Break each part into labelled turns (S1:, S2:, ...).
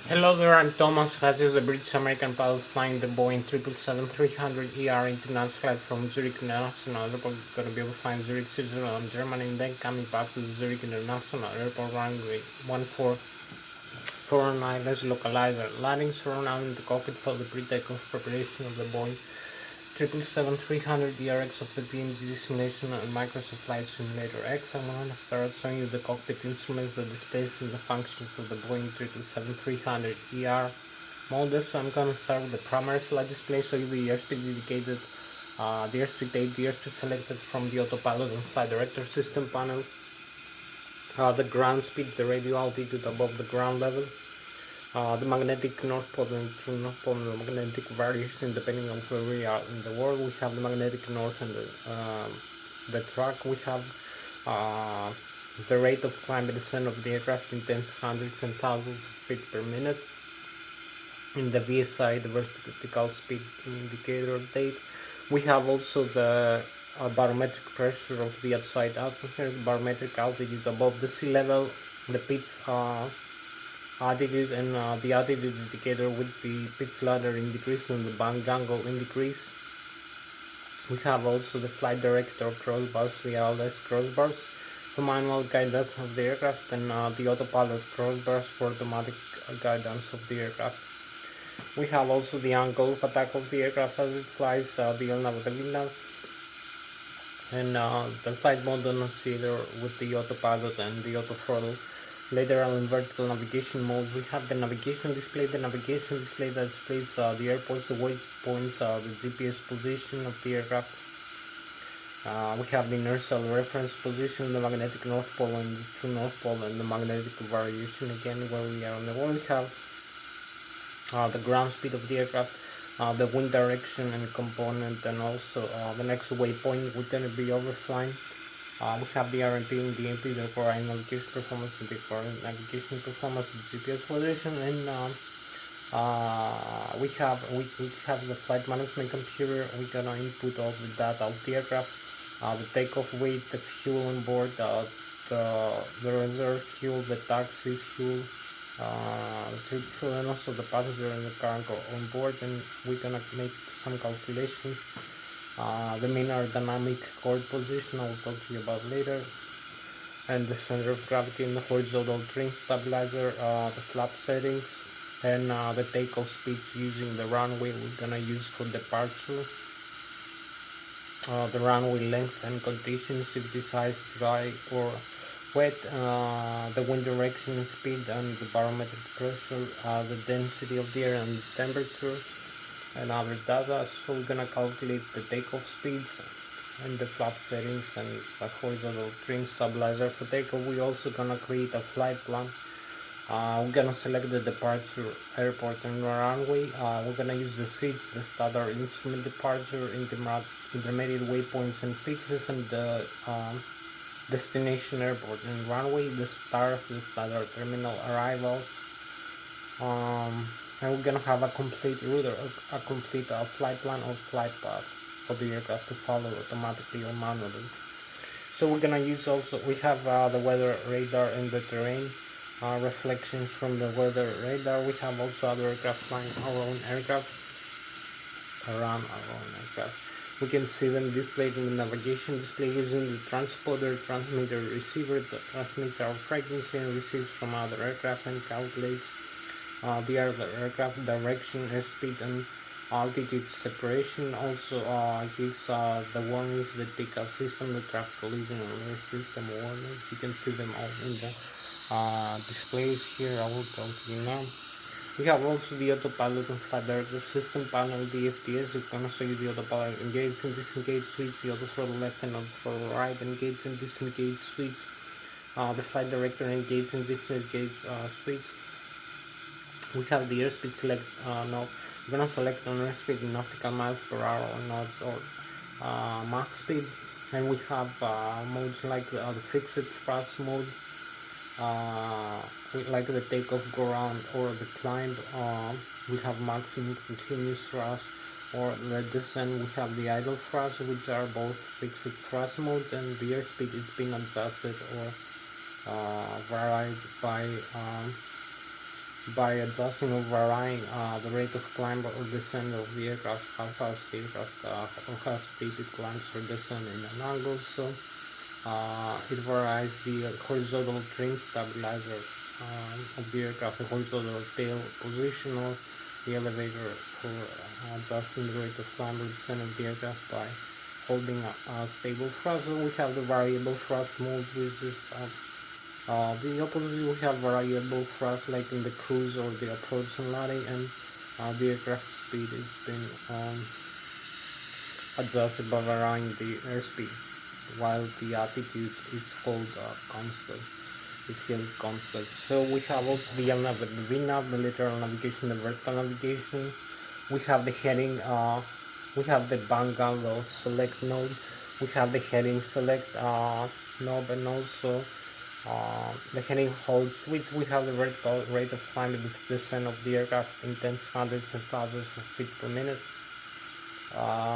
S1: Hello there, I'm Thomas Hatsios, the British American pilot flying the Boeing 777-300ER international flight from Zurich International Airport. Gonna be able to fly Zurich, Switzerland, Germany, and then coming back to the Zurich International Airport runway 1449. Let's localize our landing surrounding the cockpit for the pre-takeoff preparation of the Boeing 777-300 DRX of the PMG simulation and Microsoft Flight Simulator X. I'm going to start showing you the cockpit instruments, the displays, and the functions of the Boeing 777-300 model. So I'm going to start with the primary flight display, so the airspeed indicated, the airspeed date, the airspeed selected from the autopilot and flight director system panel, the ground speed, the radio altitude above the ground level, the magnetic north pole and true north pole, and the magnetic variation depending on where we are in the world. We have the magnetic north and the track. We have the rate of climb and descent of the aircraft in tens, hundreds, and thousands of feet per minute. In the VSI, the vertical speed indicator date. We have also the barometric pressure of the outside atmosphere, the barometric altitude above the sea level, the pitch altitude, and the altitude indicator with the pitch ladder in decrease and the bank angle in decrease. We have also the flight director crossbars, the LS crossbars for manual guidance of the aircraft, and the autopilot crossbars for automatic guidance of the aircraft. We have also the angle of attack of the aircraft as it flies, the LNAV, the VNAV, and the flight mode annunciator with the autopilot and the auto throttle. Lateral and vertical navigation mode. We have the navigation display that displays the airports, the waypoints, the GPS position of the aircraft. We have the inertial reference position, the magnetic north pole and the true north pole, and the magnetic variation again where we are on the world. We have the ground speed of the aircraft, the wind direction and component, and also the next waypoint we're going to be overflying. We have the RMP and the MP, the required navigation performance, and the required navigation performance, the GPS position, and we have the flight management computer. We're gonna input all the data of the aircraft, the takeoff weight, the fuel on board, the reserve fuel, the taxi fuel, the trip fuel, and also the passenger and the cargo on board. And we're gonna make some calculations. The main aerodynamic chord position I will talk to you about later, and the center of gravity and the horizontal trim stabilizer, the flap settings, and the takeoff speeds using the runway we're gonna use for departure, the runway length and conditions, if this ice dry or wet, the wind direction and speed, and the barometric pressure, the density of the air and the temperature, and other data. So we're gonna calculate the takeoff speeds and the flap settings and the horizontal trim stabilizer for takeoff. We're also gonna create a flight plan. We're gonna select the departure airport and runway. We're gonna use the seats, the standard instrument departure, intermediate waypoints and fixes, and the destination airport and runway, the stars, the standard terminal arrivals. And we're gonna have a complete route, or a complete flight plan or flight path for the aircraft to follow automatically or manually. So we're gonna use also, we have the weather radar and the terrain reflections from the weather radar. We have also other aircraft flying our own aircraft, around our own aircraft. We can see them displayed in the navigation display using the transponder, transmitter, receiver that transmits our frequency and receives from other aircraft and calculates the aircraft direction, airspeed, and altitude separation. Also gives the warnings, the takeoff system, the traffic collision alert system warnings. You can see them all in the displays here. I will talk to you now. We have also the autopilot and flight director system panel, the FTS. We can also use the autopilot engage and disengage switch, the auto throttle left and auto throttle right, engage and disengage switch, the flight director engage and disengage switch. We have the airspeed select now. We're gonna select an airspeed in nautical miles per hour or knots or Mach speed, and we have modes like the fixed thrust mode, like the takeoff, go around, or the climb. We have maximum continuous thrust, or the descent. We have the idle thrust, which are both fixed thrust modes, and the airspeed is being adjusted or varied by adjusting or varying the rate of climb or descent of the aircraft, how fast the aircraft how steep it climbs or descends in an angle. So it varies the horizontal trim stabilizer of the aircraft, the horizontal tail position, or the elevator for adjusting the rate of climb or descent of the aircraft by holding a stable thrust. So we have the variable thrust modes, which is the opposite. We have variable thrust like in the cruise or the approach and landing, and the aircraft speed is being adjusted by varying the airspeed, while the altitude is held constant. Is held constant. So we have also the LNAV, the VNAV, the lateral navigation, the vertical navigation. We have the heading. We have the bank angle select node. We have the heading select knob, and also the heading hold switch. We have the vertical rate of climb and descent of the aircraft in tens, hundreds, and thousands of feet per minute.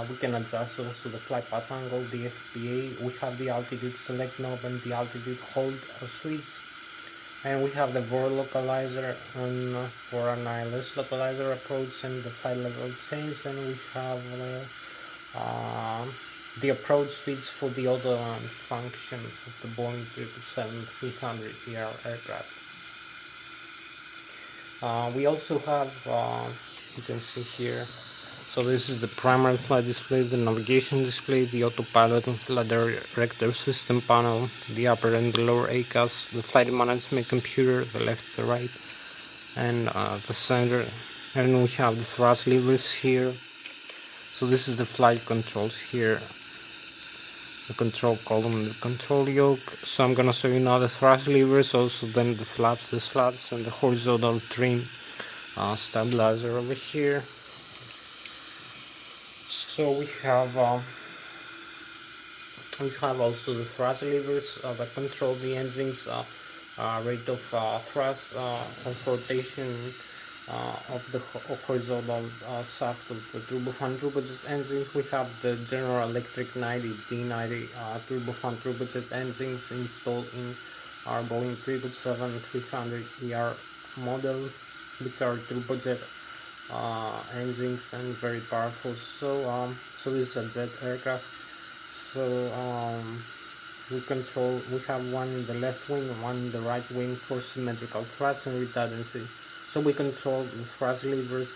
S1: We can adjust also the flight path angle, the FPA. We have the altitude select knob and the altitude hold switch. And we have the VOR localizer and for an ILS localizer approach and the flight level change. And we have the approach switch for the auto function of the Boeing 777-300ER aircraft. We also have, you can see here, so this is the primary flight display, the navigation display, the autopilot and flight director system panel, the upper and the lower ACAS, the flight management computer, the left, the right, and the center. And we have the thrust levers here. So this is the flight controls here, the control column, the control yoke. So I'm gonna show you now the thrust levers, also then the flaps, and the horizontal trim stabilizer over here. So we have also the thrust levers that control the engine's rate of thrust of rotation of the horizontal shaft of the turbofan turbojet engines. We have the General Electric 90 G90 turbofan turbojet engines installed in our Boeing 777-300ER model, which are turbojet engines and very powerful. So this is a jet aircraft. So we have one in the left wing and one in the right wing for symmetrical thrust and redundancy. So we control the thrust levers,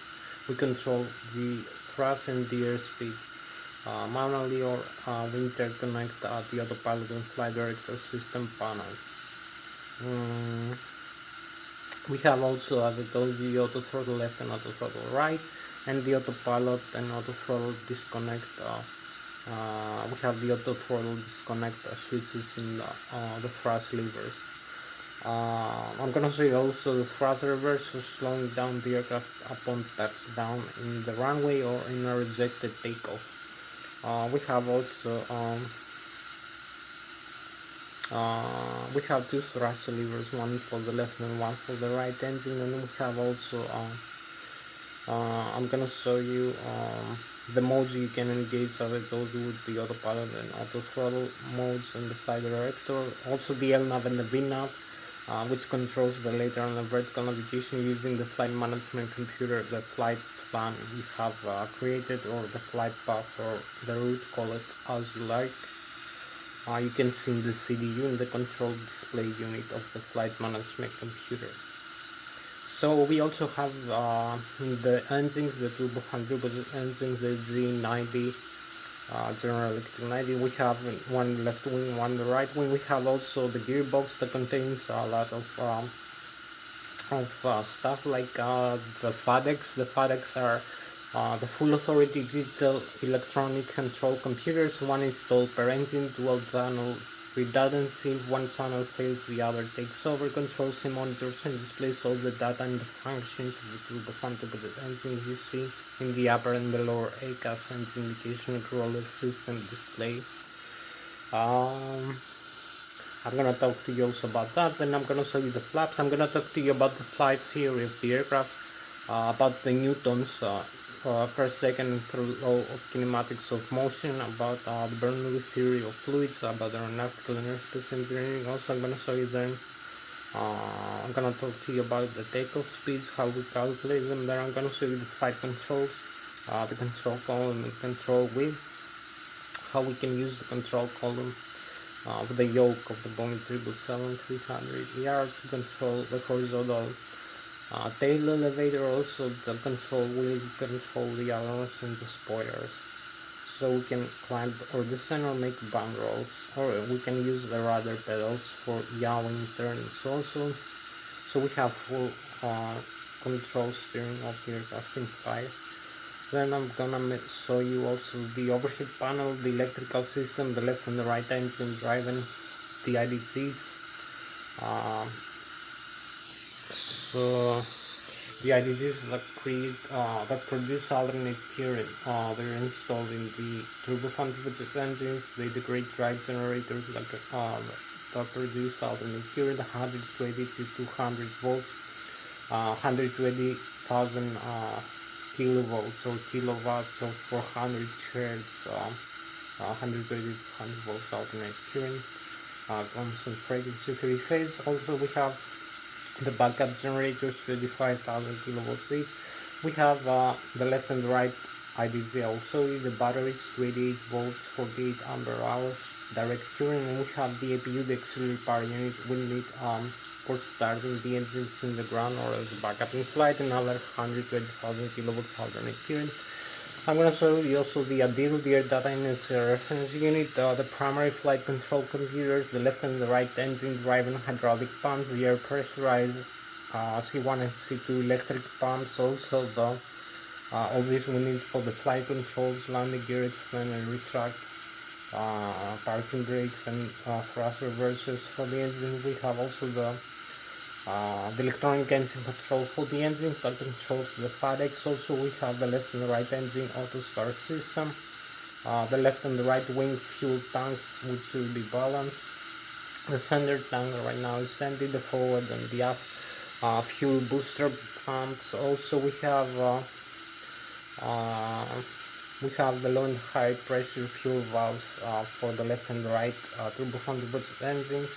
S1: we control the thrust and the airspeed manually, or we interconnect the autopilot and flight director system panels. We have also, as I told you, the auto throttle left and auto throttle right, and the autopilot and auto throttle disconnect. We have the auto throttle disconnect switches in the thrust levers. I'm gonna show you also the thrust reverse for slowing down the aircraft upon touchdown in the runway or in a rejected takeoff. We have also we have two thrust levers, one for the left and one for the right engine, and we have also I'm gonna show you the modes you can engage, as I told you, with the autopilot and auto throttle modes and the flight director. Also the LNAV and the VNAV, which controls the lateral and the vertical navigation using the flight management computer, the flight plan you have created, or the flight path, or the route, call it as you like. You can see the CDU in the control display unit of the flight management computer. So we also have the engines, the turbofan turbojet engines, the G90, General Electric 90. We have one left wing, one the right wing. We have also the gearbox that contains a lot of stuff like the FADECs. The FADECs are the full authority digital electronic control computers, one installed per engine, dual channel redundancy. If one channel fails, the other takes over, controls and monitors and displays all the data and the functions of the turbofan turbojet engines you see in the upper and the lower ACAS engine indication controller system display. I'm gonna talk to you also about that. Then I'm gonna show you the flaps. I'm gonna talk to you about the flight theory of the aircraft, about the newtons first, second, and third law of kinematics of motion, about the Bernoulli theory of fluids, about aeronautical and aerospace engineering. Also, I'm gonna show you then. I'm gonna talk to you about the takeoff speeds, how we calculate them. Then I'm gonna show you the flight controls, the control column and control wheel, how we can use the control column with the yoke of the Boeing 777-300ER to control the horizontal tail elevator, also the control wheel to control the ailerons and the spoilers. So we can climb or descend or make band rolls, or we can use the rudder pedals for yawing turns also. So we have full control steering of the aircraft in flight. Then I'm gonna show you also the overhead panel, the electrical system, the left and the right engine driving, the IDGs. So the IDGs that produce alternate current, they're installed in the turbofan engines. They degrade drive generators that produce alternate current 120 to 200 volts, 120,000 kilovolts or kilowatts of 400 hertz, 120 to 100 volts alternate current, constant frequency 3-phase. Also we have the backup generators, 35,000 kilovolts each. We have the left and the right IDG also, the batteries, 28 volts, 48 ampere hours direct current, and we have the APU, the auxiliary power unit. We need for starting the engines in the ground or as a backup in flight, another 120,000 kilovolts alternate current. I'm going to show you also the ADIR, the air data unit reference unit, the primary flight control computers, the left and the right engine driving hydraulic pumps, the air pressurized C1 and C2 electric pumps, also the all this we need for the flight controls, landing gear extend and retract, parking brakes and thrust reversers. For the engine we have also the electronic engine control for the engine that controls the FADEX. Also we have the left and the right engine auto start system, the left and the right wing fuel tanks which will be balanced. The center tank right now is empty, the forward and the aft fuel booster pumps. Also we have the low and high pressure fuel valves for the left and the right turbofan engines,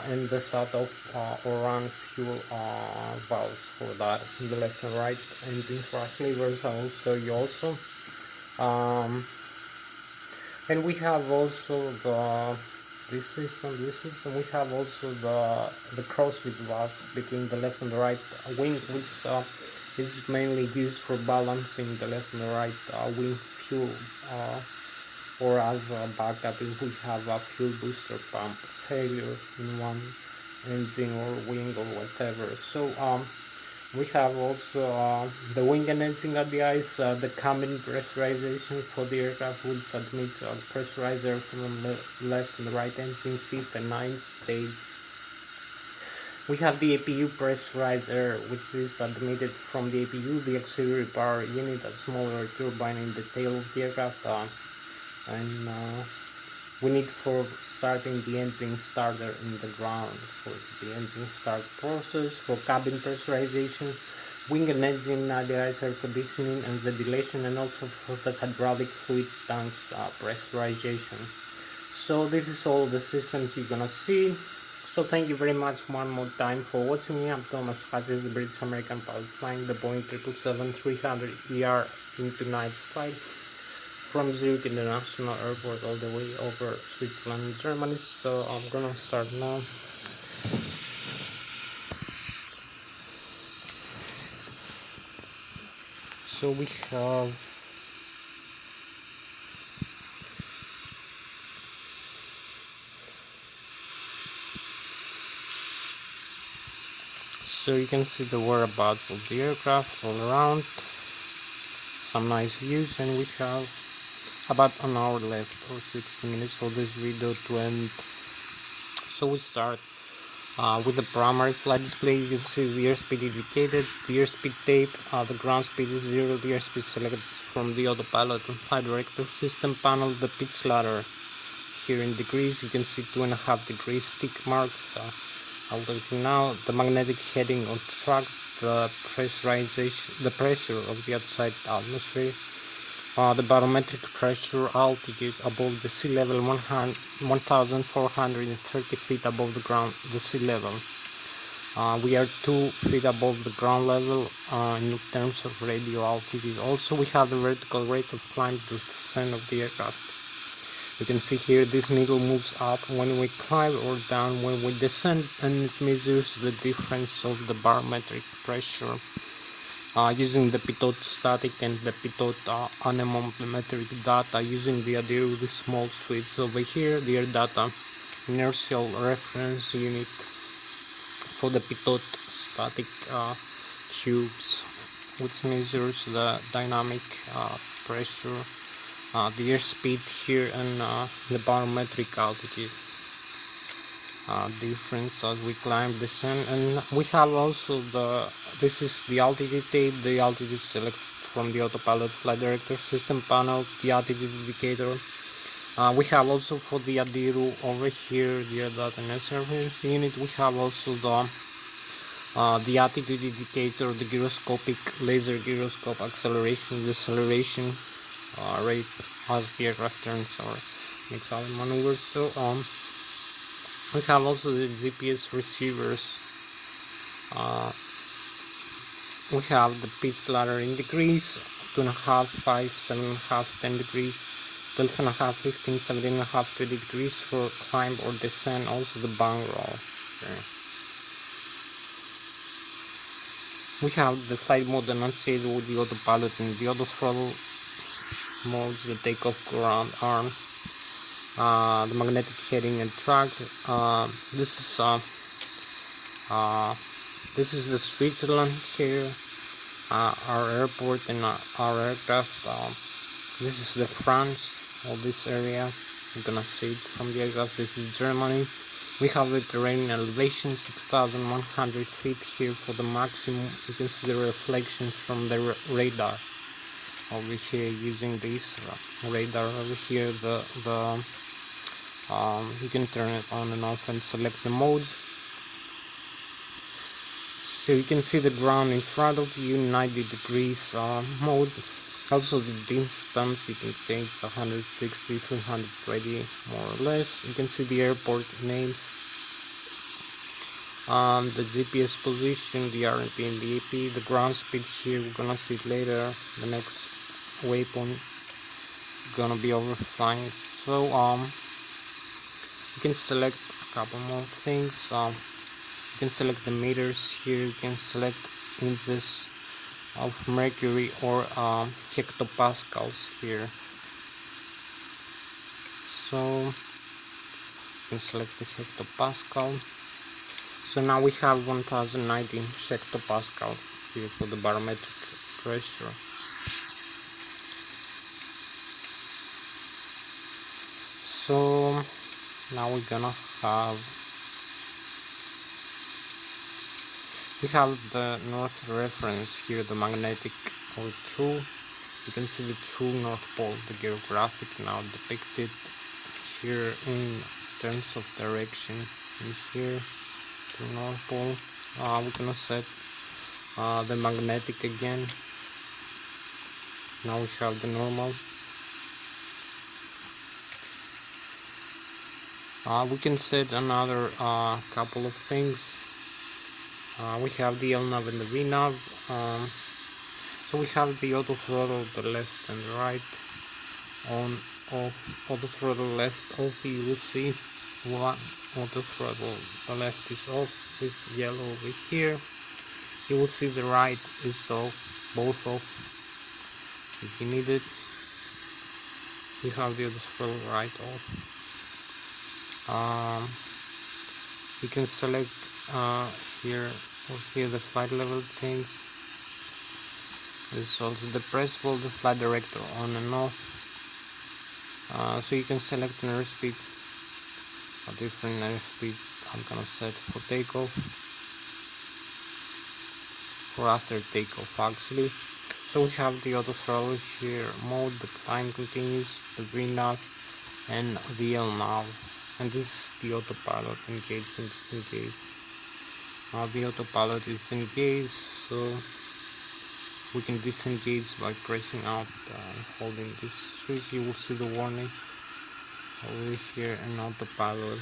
S1: and the sort of or run fuel valves for that, the left and right engine thrust levers. I will show you also. And we have also this system. We have also the crossfit valve between the left and the right wing, which is mainly used for balancing the left and the right wing fuel, or as a backup if we have a fuel booster pump failure in one engine or wing or whatever. So we have also the wing and engine RDIs, the cabin pressurization for the aircraft, which admits pressurizer from the left and the right engine, fifth and ninth stage. We have the APU pressurizer, which is admitted from the APU, the auxiliary power unit, a smaller turbine in the tail of the aircraft, and we need for starting the engine starter in the ground for the engine start process. For cabin pressurization, wing and engine RDIs, air conditioning and ventilation, and also for the hydraulic fluid tanks pressurization. So this is all the systems you're gonna see. So thank you very much one more time for watching me. I'm Thomas Hatsios, the British American pilot flying the Boeing 777-300ER into night flight from Zurich International Airport all the way over Switzerland and Germany. So I'm gonna start now. So we have so you can see the whereabouts of the aircraft all around, some nice views, and we have about an hour left or 60 minutes for this video to end. So we start with the primary flight display. You can see the airspeed indicated, the airspeed tape, the ground speed is 0, the airspeed selected from the autopilot and flight director system panel, the pitch ladder here in degrees. You can see 2.5 degrees tick marks. I'll let you now. The magnetic heading on track, the pressure of the outside atmosphere. The barometric pressure altitude above the sea level 1,430 feet above the sea level. We are 2 feet above the ground level in terms of radio altitude. Also, we have the vertical rate of climb to descent of the aircraft. You can see here this needle moves up when we climb or down when we descend, and it measures the difference of the barometric pressure using the pitot static and the pitot anemometric data using the ADIRU, the small suites over here, the air data inertial reference unit for the pitot static tubes, which measures the dynamic pressure, the airspeed here, and the barometric altitude difference as we climb, descend. And we have also this is the altitude tape, the altitude select from the autopilot flight director system panel, the altitude indicator. We have also for the ADIRU over here, the air data reference unit, we have also the altitude indicator, the gyroscopic laser gyroscope acceleration, deceleration rate as the aircraft turns or makes other maneuvers. So we have also the GPS receivers. We have the pitch ladder in degrees, 2.5, 5, 7.5, 10 degrees, 12.5, 15, 17.5, 20 degrees for climb or descent. Also the bang roll. Okay. We have the flight mode enunciated with the autopilot and the auto throttle modes, the takeoff ground arm, the magnetic heading and track. This is the Switzerland here, our airport and our aircraft. This is the France, all this area. You're gonna see it from the aircraft. This is Germany. We have the terrain elevation 6,100 feet here for the maximum. You can see the reflections from the radar over here using this radar over here. You can turn it on and off and select the modes. So you can see the ground in front of you, 90 degrees mode. Also the distance, you can say it's 160, 320 more or less. You can see the airport names, the GPS position, the RMP and the AP, the ground speed here, we're gonna see it later. The next waypoint gonna be overflying. So you can select a couple more things. You can select the meters here. You can select inches of mercury or hectopascals here. So you can select the hectopascal. So now we have 1019 hectopascal here for the barometric pressure. So now we're gonna have the north reference here, the magnetic or true. You can see the true north pole, the geographic now depicted here in terms of direction. And here the north pole. We're gonna set the magnetic again. Now we have the normal. We can set another couple of things. We have the LNAV and the VNAV. So we have the auto throttle, the left and the right, on, off, auto throttle left off. You will see one auto throttle, the left is off with yellow over here. You will see the right is off, both off. If you need it, you have the auto throttle right off. You can select here or here the flight level change. This is also the press the flight director on and off. So you can select an airspeed, a different airspeed. I'm gonna set for takeoff or after takeoff actually. So we have the auto throttle here mode, the climb continues, the VNAV and the LNAV. And this is the autopilot engaged and disengaged. The autopilot is engaged, so we can disengage by pressing out and holding this switch. You will see the warning over here, and autopilot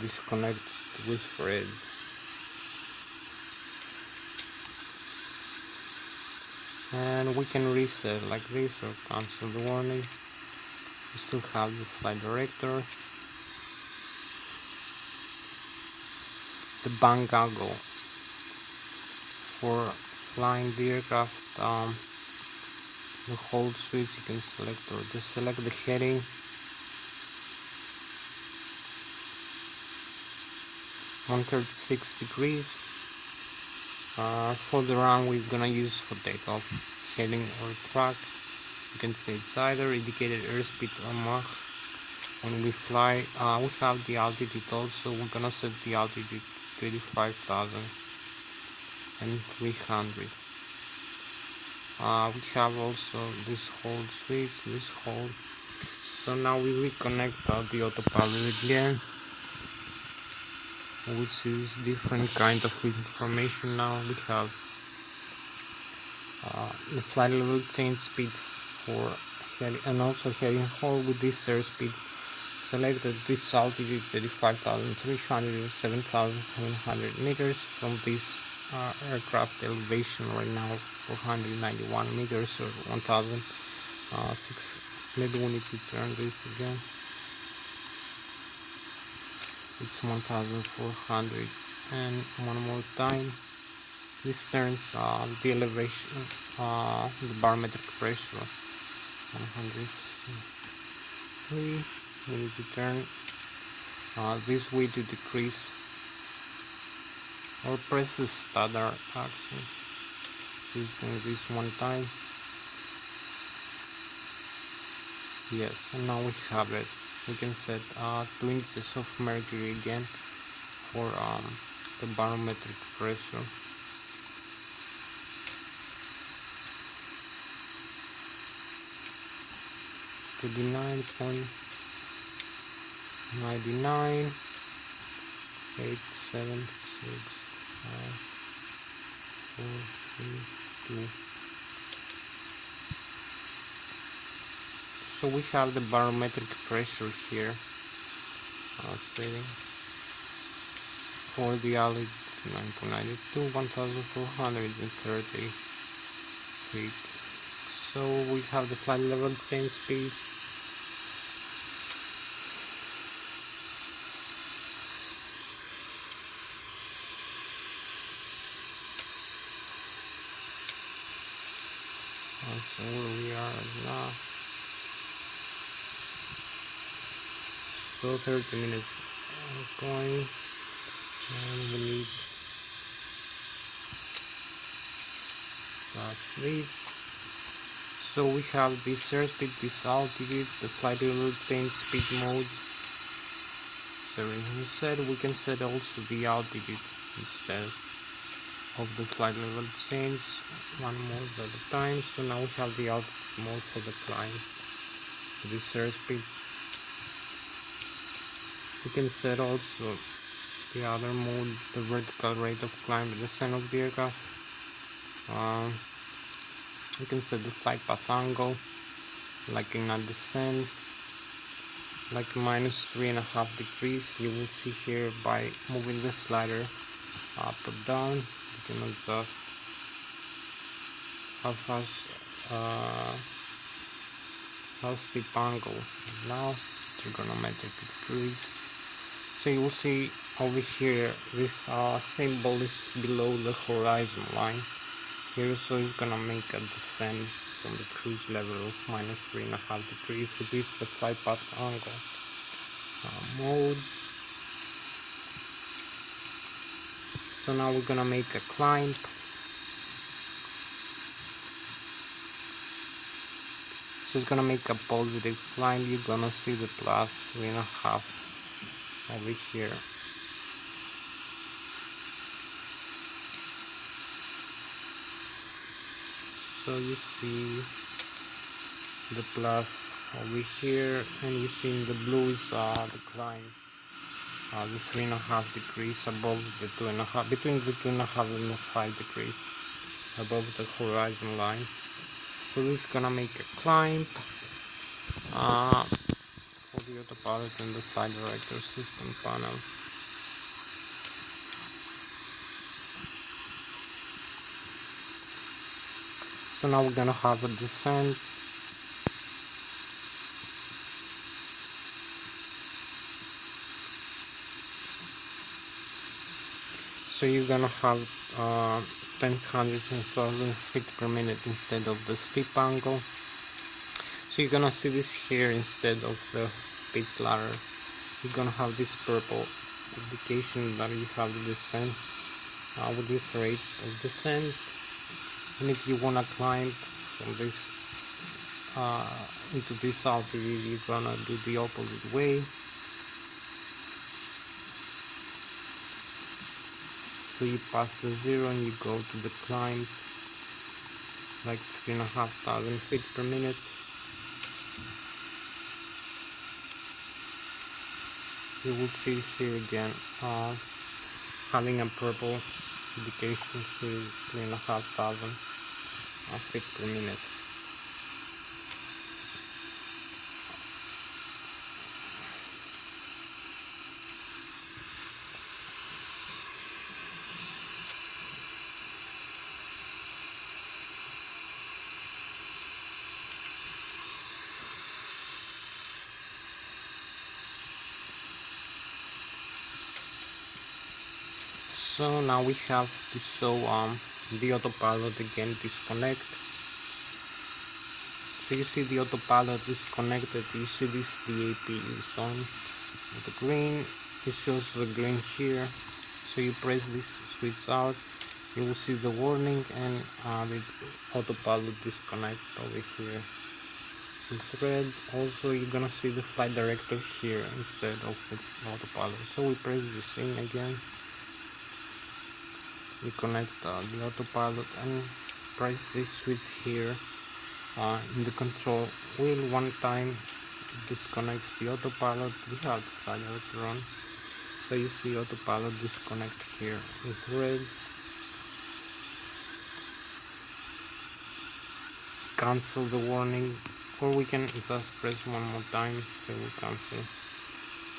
S1: disconnect with red. And we can reset like this or cancel the warning. We still have the flight director, the bang goggle for flying the aircraft. The hold switch you can select or deselect the heading. (136°). For the run we're gonna use for takeoff, heading or track. You can see it's either indicated airspeed or Mach. When we fly, we have the altitude also. We're gonna set the altitude 35,300. We have also this hold switch, this hold. So now we reconnect the autopilot again, which is different kind of information. Now we have the flight level change speed for heading and also heading hold with this airspeed selected. This altitude 35,300 or 7,700 meters from this aircraft elevation right now 491 meters or 1,006. Maybe we need to turn this again. It's 1,400, and one more time. This turns the elevation, the barometric pressure 103. We need to turn this way to decrease, or press the standard action. Just doing this one time. Yes, and now we have it. We can set 2 inches of mercury again for the barometric pressure. To the 9.99, 8, 7, 6, 5, 4, 3, 2. So we have the barometric pressure here setting for the altitude 9.92, 1,430 feet. So we have the flight level change speed. So where we are now. So 30 minutes going, and we need this. So we have this airspeed, this altitude, the flight level change speed mode. So we said we can set also the altitude instead of the flight level change, one mode at a time. So now we have the altitude mode for the climb. This airspeed. We can set also the other mode, the vertical rate of climb, the descent of the aircraft. We can set the flight path angle, like in a descent, like -3.5°. You will see here by moving the slider up or down. You can adjust how fast, how steep angle. Now trigonometric decrease. So you will see over here this symbol is below the horizon line here, so it's gonna make a descent from the cruise level of -3.5°. So this is the flight path angle mode. So now we're gonna make a climb. So it's gonna make a positive climb. You're gonna see the +3.5 over here. So you see the plus over here, and you see in the blue is the climb. the 3.5 degrees above the 2.5, between the 2.5 and 5 degrees above the horizon line. So this is gonna make a climb for the autopilot and the flight director system panel. So now we're gonna have a descent. So you're gonna have tens, hundreds and thousands feet per minute instead of the steep angle. So you're gonna see this here instead of the pitch ladder. You're gonna have this purple indication that you have the descent with this rate of descent. And if you wanna climb from this into this altitude, you're gonna do the opposite way. So you pass the zero and you go to the climb, like 3,500 feet per minute. You will see here again having a purple indication here, 3,500 feet per minute. So now we have to show the autopilot again disconnect. So you see the autopilot is connected. You see this DAP is on the green. It shows the green here. So you press this switch out, you will see the warning and the autopilot disconnect over here. It's red. Also you're gonna see the flight director here instead of the autopilot. So we press this in again. We connect the autopilot and press this switch here in the control wheel. One time it disconnects the autopilot. We have the flight director on. So you see autopilot disconnect here. It's red. Cancel the warning, or we can just press one more time. So we cancel.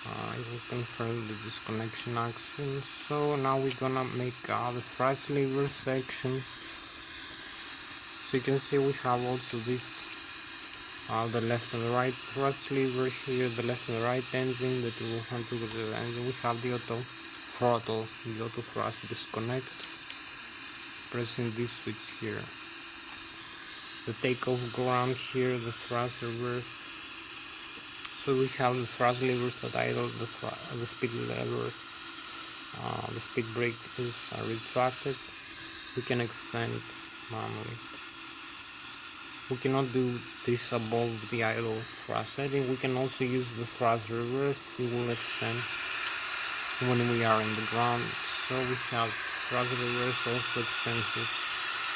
S1: It will confirm the disconnection action. So now we're gonna make the thrust lever section. So you can see we have also this the left and the right thrust lever here, the left and the right engine that will handle the engine. We have the auto throttle, the auto thrust disconnect, pressing this switch here. The takeoff ground here, the thrust reverse. So we have the thrust levers at idle, the speed levers, the speed brake is retracted. We can extend manually. We cannot do this above the idle thrust setting. We can also use the thrust reverse. It will extend when we are in the ground. So we have thrust reverse also extends this.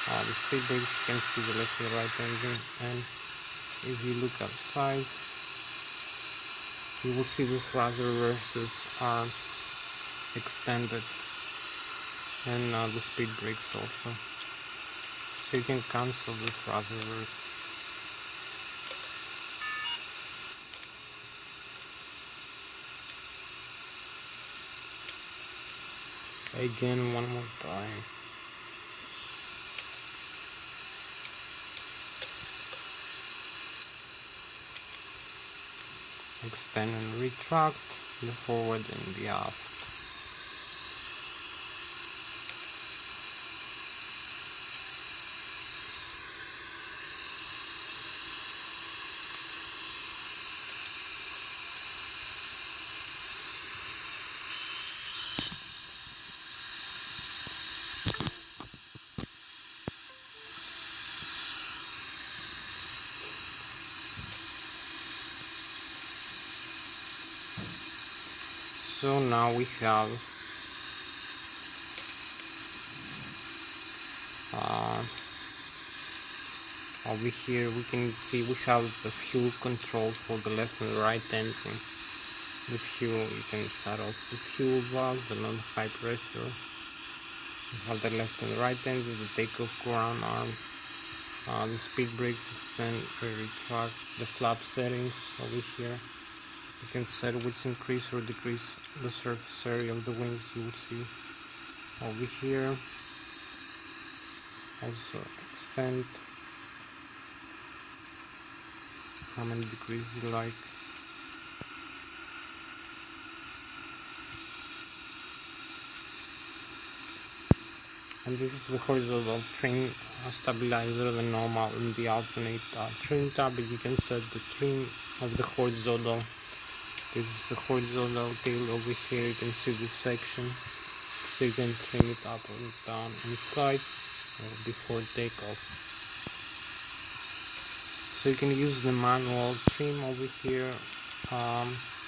S1: The speed brakes, you can see the left and the right engine, and if you look outside, you will see the thrust reverses are extended, and the speed brakes also. So you can cancel the thrust reverse. Again, one more time. Extend and retract the forward and the aft. So now we have over here we can see we have the fuel control for the left and the right engine. The fuel, you can start off the fuel valve, the non-high pressure. You have the left and the right engine, the takeoff ground arm, the speed brakes, extend, retract, the flap settings over here. You can set which increase or decrease the surface area of the wings. You will see over here. Also extend how many degrees you like. And this is the horizontal trim stabilizer, the normal and the alternate trim tab. You can set the trim of the horizontal. This is the horizontal tail over here. You can see this section, so you can trim it up and down in flight or before takeoff. So you can use the manual trim over here.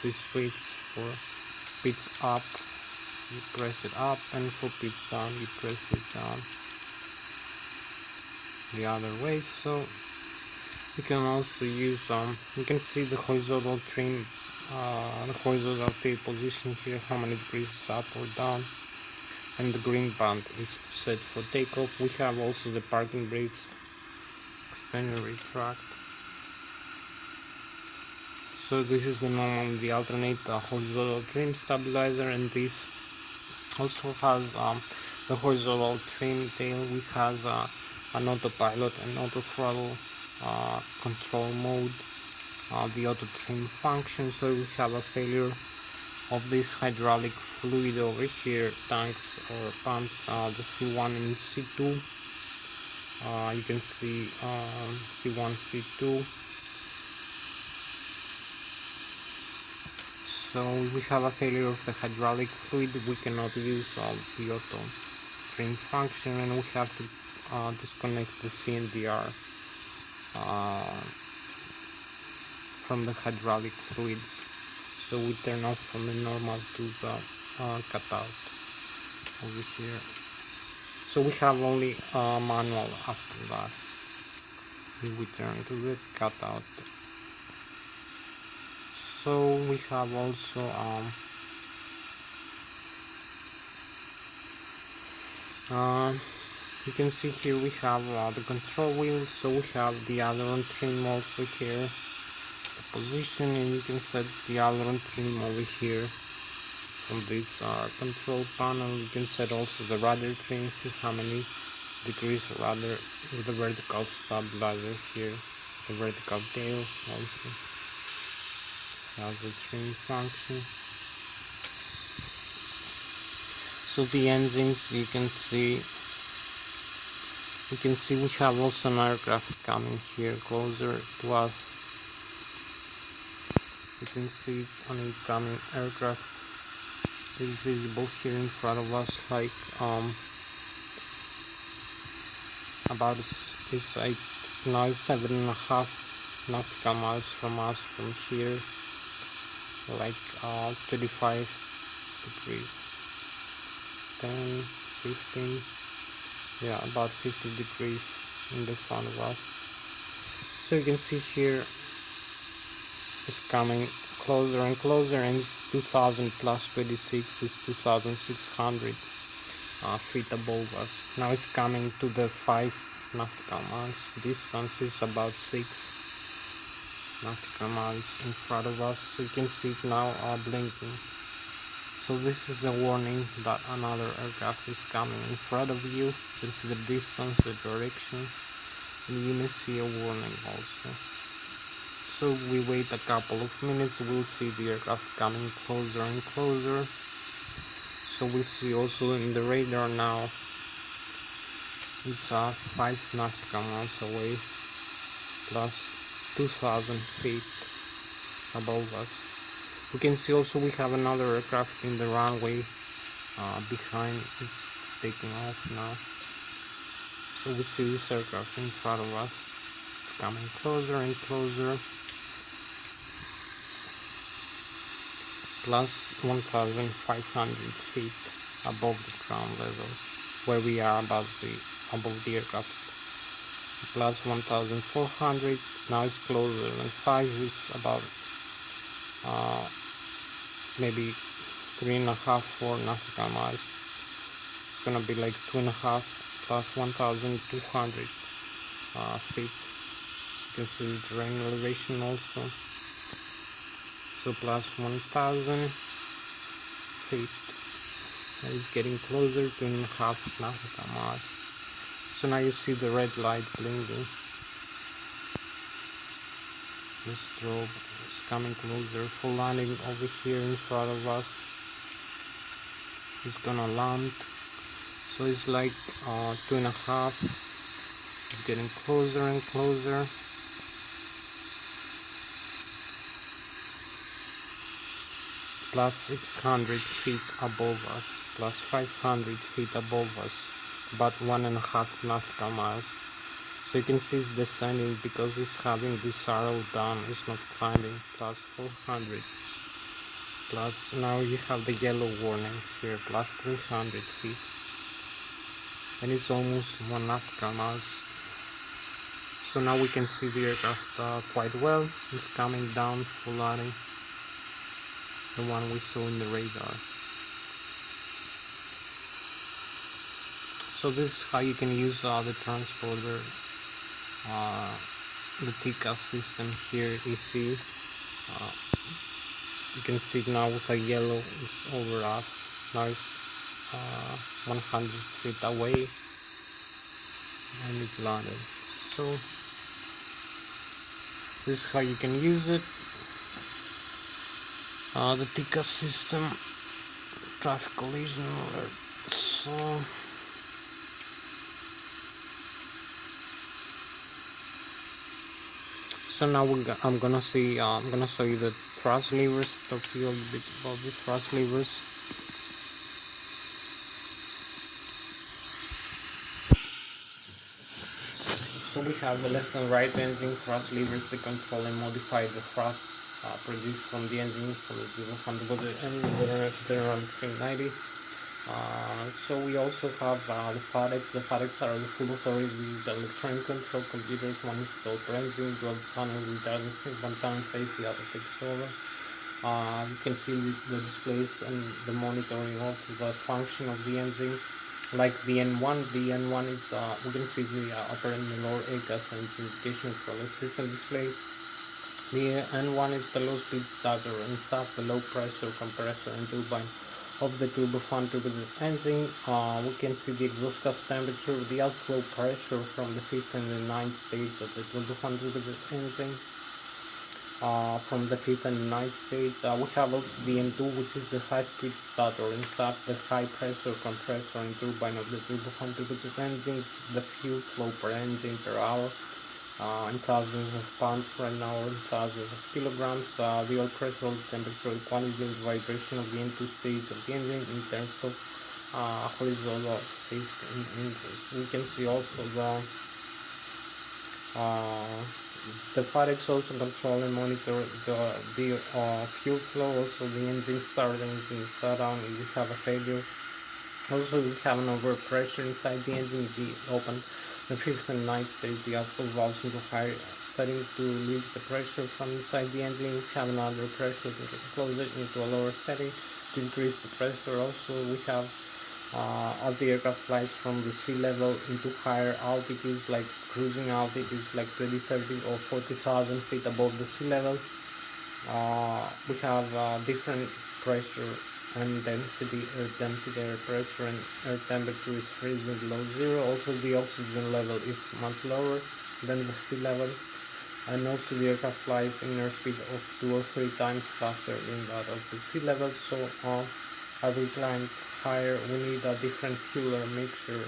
S1: This switch for pitch up, you press it up, and for pitch down, you press it down the other way. So you can also use you can see the horizontal trim, the horizontal tail position here, how many degrees is up or down, and the green band is set for takeoff. We have also the parking brakes, extend and retract. So this is the normal, the alternate horizontal trim stabilizer, and this also has the horizontal trim tail, which has an autopilot and auto throttle control mode, the auto trim function. So we have a failure of this hydraulic fluid over here, tanks or pumps, the C1 and C2. You can see C1, C2. So we have a failure of the hydraulic fluid. We cannot use the auto trim function, and we have to disconnect the CNDR from the hydraulic fluids. So we turn off from the normal to the cutout over here. So we have only manual after that. We turn to the cutout. So we have also you can see here we have the control wheel. So we have the aileron trim also here, the position, and you can set the aileron trim over here from this control panel. You can set also the rudder trim, see how many degrees rudder with the vertical stabilizer here, the vertical tail also has the trim function. So the engines, you can see we have also an aircraft coming here closer to us. You can see an incoming aircraft is visible here in front of us, like about it's like now 7.5 nautical miles from us from here, like 35 degrees, 10, 15, yeah, about 50 degrees in the front of us. So you can see here it's coming closer and closer, and it's 2000 plus 26 is 2600 feet above us. Now it's coming to the 5 nautical miles distance, is about 6 nautical miles in front of us. So you can see it now blinking. So this is a warning that another aircraft is coming in front of you. This is the distance, the direction, and you may see a warning also. So we wait a couple of minutes, we'll see the aircraft coming closer and closer. So we see also in the radar now it's 5 nautical miles away, plus 2000 feet above us. We can see also we have another aircraft in the runway behind, is taking off now. So we see this aircraft in front of us, it's coming closer and closer, plus 1500 feet above the ground level where we are above the aircraft, plus 1400. Now it's closer than 5, is about maybe 3.5-4 nautical miles. It's gonna be like 2.5 plus 1,200 feet. You can see the terrain elevation also. So plus 1,000 feet. And it's getting closer to 2.5 nautical miles. So now you see the red light blinking. The strobe is coming closer. Full landing over here in front of us. It's gonna land. So it's like 2.5. It's getting closer and closer. Plus 600 feet above us. Plus 500 feet above us. About 1.5 nautical miles. So you can see it's descending because it's having this arrow down. It's not climbing. Plus 400. Plus now you have the yellow warning here. Plus 300 feet. And it's almost 1 nautical miles. So now we can see the aircraft quite well. It's coming down full landing, the one we saw in the radar. So this is how you can use the transponder, the TCAS system here. You see, you can see now with a yellow is over us. Now it's 100 feet away, and it landed. So this is how you can use it. The TCAS system, traffic collision alert. So now I'm gonna show you the thrust levers. Talk to you a little bit about the thrust levers. So we have the left and right engine thrust levers to control and modify the thrust produced from the engine for the turbofan and the general 390. So we also have the FADEX. The FADEX are the full authority with electronic control computers. One is called engine, dual tunnel redundancy, one tunnel phase, the other takes over. You can see the displays and the monitoring of the function of the engine. Like the N1 is, we can see the upper and the lower ACAS and indication for the system display. The N1 is the low speed starter and start the low pressure compressor and turbine of the turbofan turbulent engine. We can see the exhaust gas temperature, the outflow pressure from the 5th and the 9th stage of the turbofan turbulent engine. From the 5th and 9th stage, we have also the N2, which is the high speed starter and start the high pressure compressor and turbine of the turbofan turbulent engine, the fuel flow per engine per hour. In thousands of pounds per an hour, in thousands of kilograms, the oil pressure, temperature, quantity, and vibration of the N2 stage of the engine in terms of horizontal phase inches. We can see also the FADEX also control and monitor the fuel flow, also the engine start, engine shutdown if we have a failure. Also we have an overpressure inside the engine if we open the 5th and 9th stage, the outflow valves into higher setting to relieve the pressure from inside the engine. We have another pressure to close it into a lower setting to increase the pressure. Also we have as the aircraft flies from the sea level into higher altitudes like cruising altitudes like 20, 30 or 40,000 feet above the sea level, we have different pressure and density, air pressure and air temperature is freezing below zero. Also the oxygen level is much lower than the sea level, and also the aircraft flies in airspeed of 2 or 3 times faster than that of the sea level. So as we climb higher, we need a different fuel mixture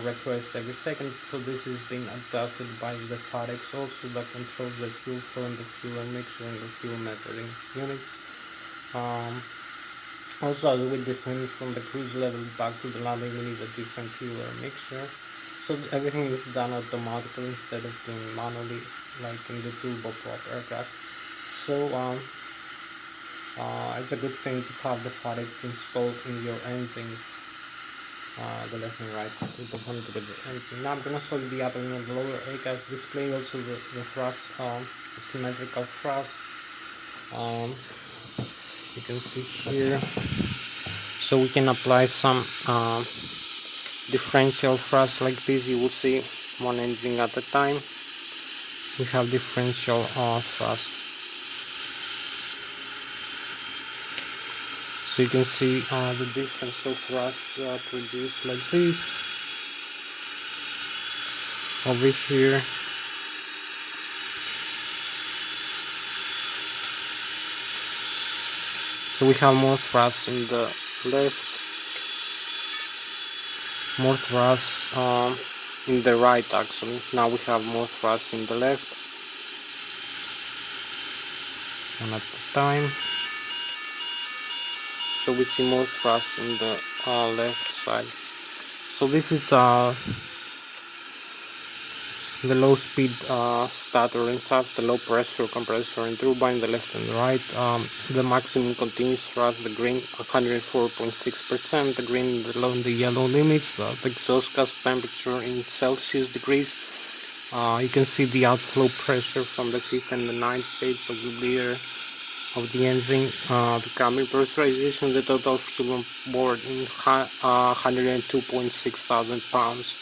S1: request every second. So this is being adjusted by the FADEX also that controls the fuel flow and the fuel mixture and the fuel metering units. Also, as we descend from the cruise level back to the landing, we need a different fuel mixture. So everything is done automatically instead of doing manually like in the turboprop aircraft. So it's a good thing to have the FADEX installed in your engines, the left and right turbofan to the engine. Now I'm gonna show you the upper and the lower ACAS display, also the thrust, the symmetrical thrust. you can see here. So we can apply some differential thrust like this. You will see one engine at a time. We have differential thrust. So you can see the difference of thrust produced like this over here. So we have more thrust in the left, more thrust in the right actually. Now we have more thrust in the left, one at a time. So we see more thrust in the left side. So this is the low speed starter and shaft, the low pressure compressor and turbine, the left and the right. The maximum continuous thrust, the green 104.6%, the green, the low and the yellow limits, the exhaust gas temperature in Celsius degrees. You can see the outflow pressure from the 5th and the 9th stage of the bleeder of the engine, the cabin pressurization, the total fuel on board in 102.6 thousand pounds.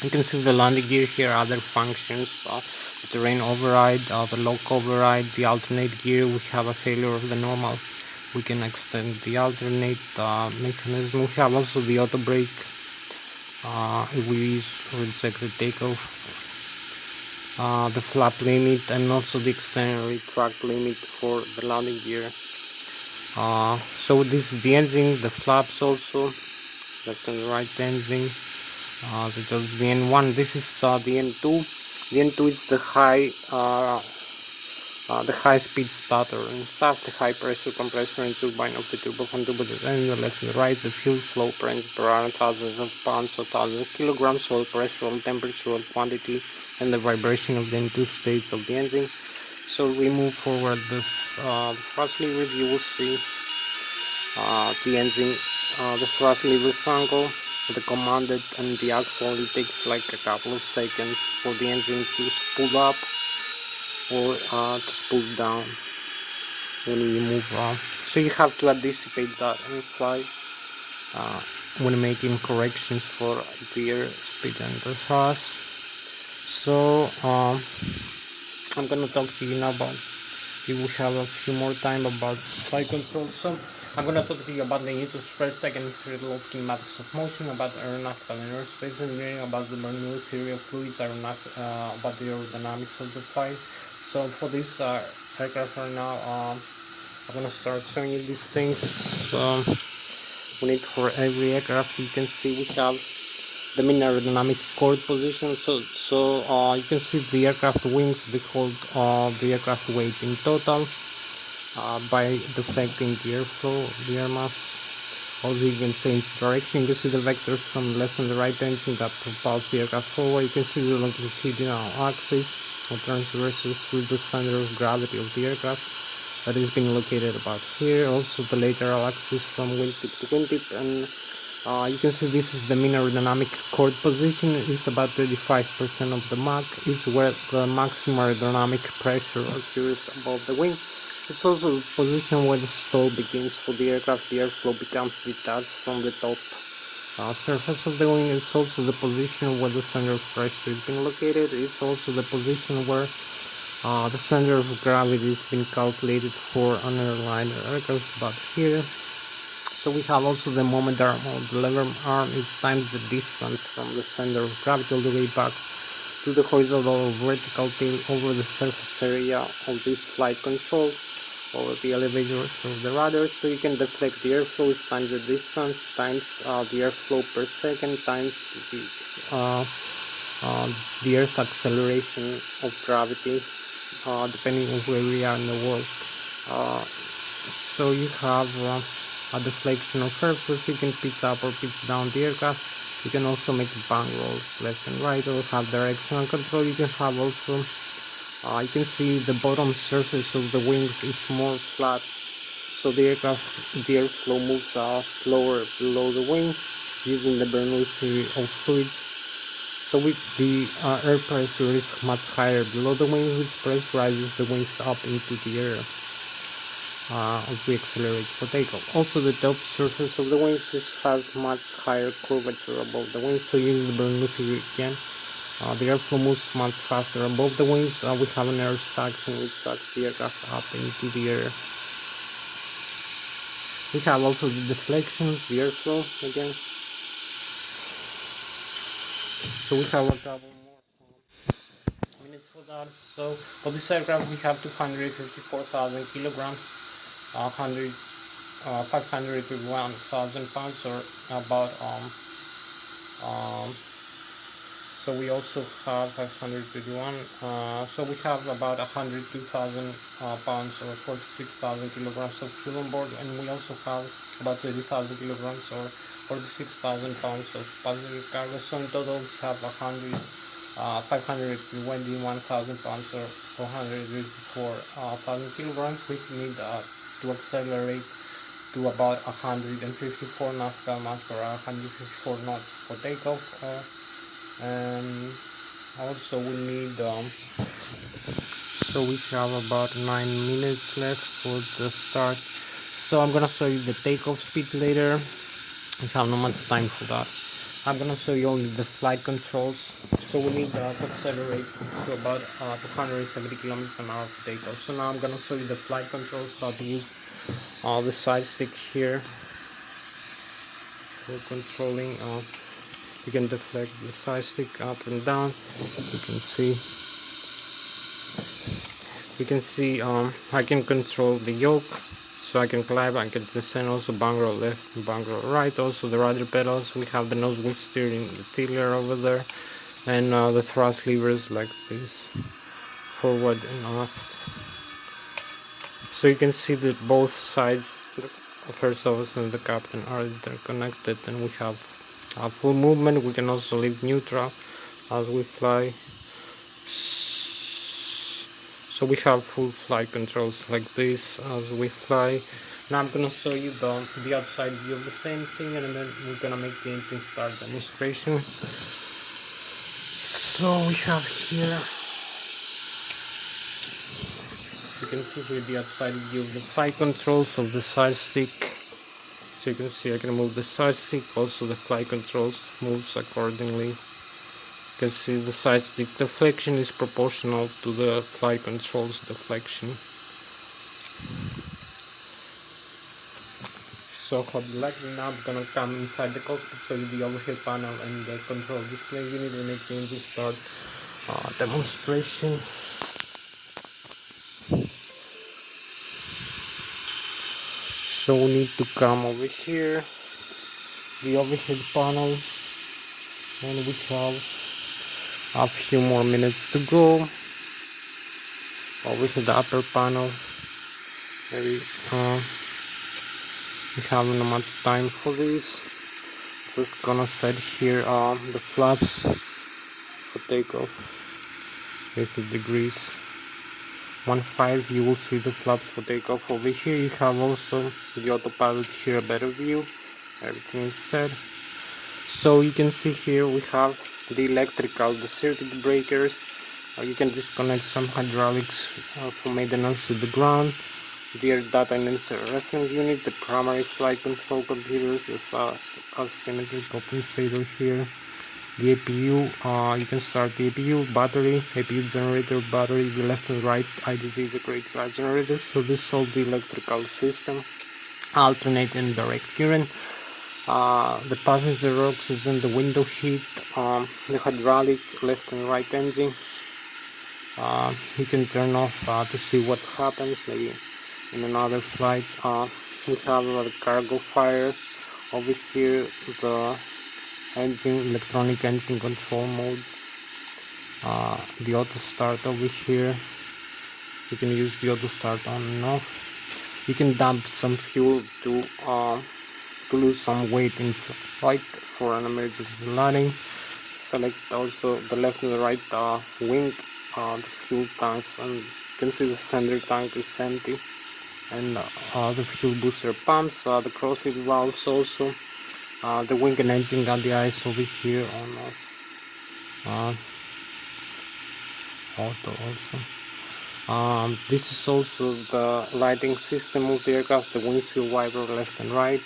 S1: You can see the landing gear here, other functions, the terrain override, the lock override, the alternate gear. We have a failure of the normal. We can extend the alternate mechanism. We have also the auto brake if we reject the takeoff, the flap limit, and also the external retract limit for the landing gear. So this is the engine, the flaps also, left and right engine. So it was the N1. This is the N2. The N2 is the high speed starter and shaft, the high pressure compressor and turbine of the turbofan turbo design. The left and the right, the fuel flow per hour, thousands of pounds or thousands of kilograms, oil pressure, temperature, quantity, and the vibration of the N2 states of the engine. So we move forward the thrust levers. You will see the engine, the thrust levers angle, the commanded and the actual. It takes like a couple of seconds for the engine to spool up or to spool down when we move on. So you have to anticipate that and fly when making corrections for the air speed and the thrust. So I'm gonna talk to you now about, if we have a few more time, about flight control. So I'm going to talk to you about the Newton's first, second theory of kinematics of motion, about aeronautical and aerospace engineering, about the Bernoulli theory of fluids, about the aerodynamics of the flight. So for this aircraft right now, I'm going to start showing you these things. So we need, for every aircraft, you can see we have the mean aerodynamic chord position. So you can see the aircraft wings, they hold the aircraft weight in total. By deflecting the airflow, the air mass. Also, you can change direction. You can see the vectors from the left and the right engine that propels the aircraft forward. You can see the longitudinal axis or transverses through the center of gravity of the aircraft that is being located about here. Also, the lateral axis from wingtip to wingtip, and you can see this is the mean aerodynamic chord position. Is about 35% of the Mach. Is where the maximum aerodynamic pressure occurs above the wing. It's also the position where the stall begins for the aircraft. The airflow becomes detached from the top surface of the wing. It's also the position where the center of pressure is being located. It's also the position where the center of gravity is being calculated for an airliner aircraft, but here. So we have also the moment arm, or the lever arm is times the distance from the center of gravity all the way back to the horizontal or vertical tail over the surface area of this flight control, over the elevators of the rudder. So you can deflect the airflow times the distance times the airflow per second times the earth acceleration of gravity, depending on where we are in the world. So you have a deflection of airflow, so you can pitch up or pitch down the aircraft. You can also make bang rolls left and right, or have directional control. You can have also you can see the bottom surface of the wings is more flat, so the airflow moves slower below the wing using the Bernoulli theory of fluids. So with the air pressure is much higher below the wing, which pressurizes the wings up into the air. as we accelerate for takeoff. Also, the top surface of the wings has much higher curvature above the wings, so using the Bernoulli figure again, the airflow moves much faster above the wings. We have an air suction which sucks the aircraft up into the air. We have also the deflection, the airflow again. So we have a couple more minutes for that. So for this aircraft we have 254,000 kilograms, 531,000 pounds, or about so we also have 531, so we have about 102,000 pounds or 46,000 kilograms of fuel on board, and we also have about 30,000 kilograms or 46,000 pounds of passenger cargo. So in total we have 521,000 pounds or 484,000 kilograms. We need to accelerate to about 154 nautical miles per hour, 154 knots for takeoff. And also we need so we have about 9 minutes left for the start, so I'm gonna show you the takeoff speed later. We have not much time for that. I'm gonna show you only the flight controls. So we need to accelerate to about 270 kilometers an hour for takeoff. So now I'm gonna show you the flight controls, how to use the side stick here for controlling. You can deflect the side stick up and down. You can see I can control the yoke, so I can climb, I can descend, also bang roll left and bang roll right. Also the rudder pedals, we have the nose wheel steering, the tiller over there, and the thrust levers like this, forward and aft. So you can see that both sides, the first officer and the captain, are interconnected, and we have full movement. We can also leave neutral as we fly. So we have full flight controls like this as we fly. Now I'm gonna show you the outside view of the same thing, and then we're gonna make the engine start demonstration. So we have here, you can see here the outside view of the flight controls of the side stick. So you can see I can move the side stick, also the flight controls moves accordingly. You can see the side stick deflection is proportional to the flight controls deflection. So hope you like it. Now I'm gonna come inside the cockpit, show you the overhead panel and the control display unit, and make the engine start demonstration. So we need to come over here, the overhead panel, and we have a few more minutes to go. Over here the upper panel, maybe we haven't much time for this. Just gonna set here the flaps for takeoff, 80 degrees. 1.5, you will see the flaps for takeoff. Over here you have also the autopilot here, a better view. Everything is set. So you can see here we have the electrical, the circuit breakers. You can disconnect some hydraulics for maintenance to the ground. The air data and reference unit, the primary flight control computers, as symmetry compensator here. The APU, you can start the APU, battery, APU generator, battery, the left and right IDC, the great drive generator. So this is all the electrical system, alternate and direct current. The passenger oxygen, the window heat, the hydraulic, left and right engine. You can turn off to see what happens, maybe in another flight. We have the cargo fire over here, the engine, electronic engine control mode, the auto start over here. You can use the auto start on and off. You can dump some fuel to lose some weight in flight for an emergency landing. Select also the left and the right wing, the fuel tanks, and you can see the center tank is empty, and the fuel booster pumps, the crossfeed valves also, the wing and engine got the eyes over here on auto also. This is also the lighting system of the aircraft, the windshield wiper left and right.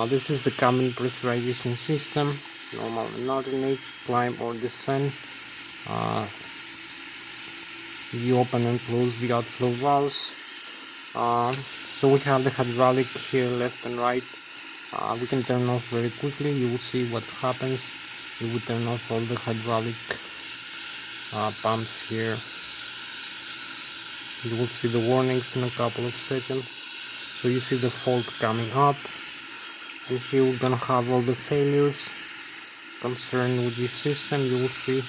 S1: This is the cabin pressurization system, normal and alternate, climb or descent. You open and close the outflow valves. So we have the hydraulic here left and right. We can turn off very quickly. You will see what happens. We will turn off all the hydraulic pumps here. You will see the warnings in a couple of seconds. So you see the fault coming up. And here we're gonna have all the failures concerned with this system. You will see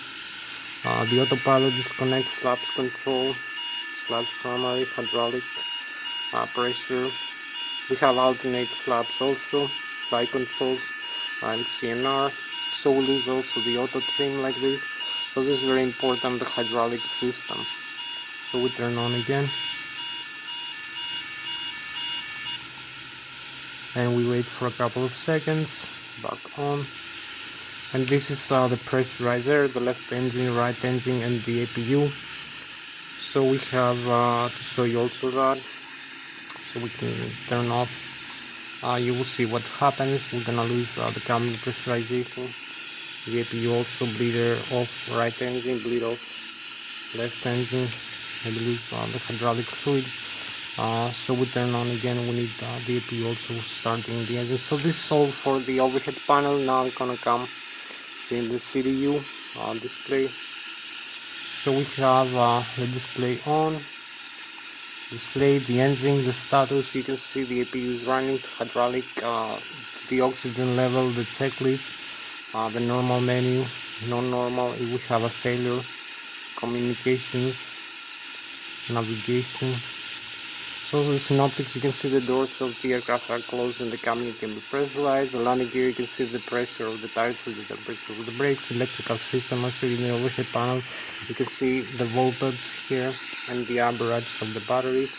S1: the autopilot disconnect, flaps control, / primary, hydraulic pressure. We have alternate flaps also, flight controls and CNR. So we lose also the auto trim like this. So this is very important, the hydraulic system. So we turn on again. And we wait for a couple of seconds, back on. And this is the pressurizer, the left engine, right engine and the APU. So we have to show you also that. So we can turn off. You will see what happens. We're gonna lose the cabin pressurization. The APU also bleed off right engine, bleed off left engine. Maybe lose the hydraulic fluid. So we turn on again. We need the APU also starting the engine. So this is all for the overhead panel. Now it's gonna come in the CDU display. So we have the display on. Display the engine, the status. You can see the APU is running, hydraulic, the oxygen level, the checklist, the normal menu, non-normal if we have a failure, communications, navigation. So the synoptics, you can see the doors of the aircraft are closed and the cabin can be pressurized. The landing gear, you can see the pressure of the tires, the temperature of the brakes, electrical system. Also in the overhead panel, you can see the voltage here and the amperage of the battery,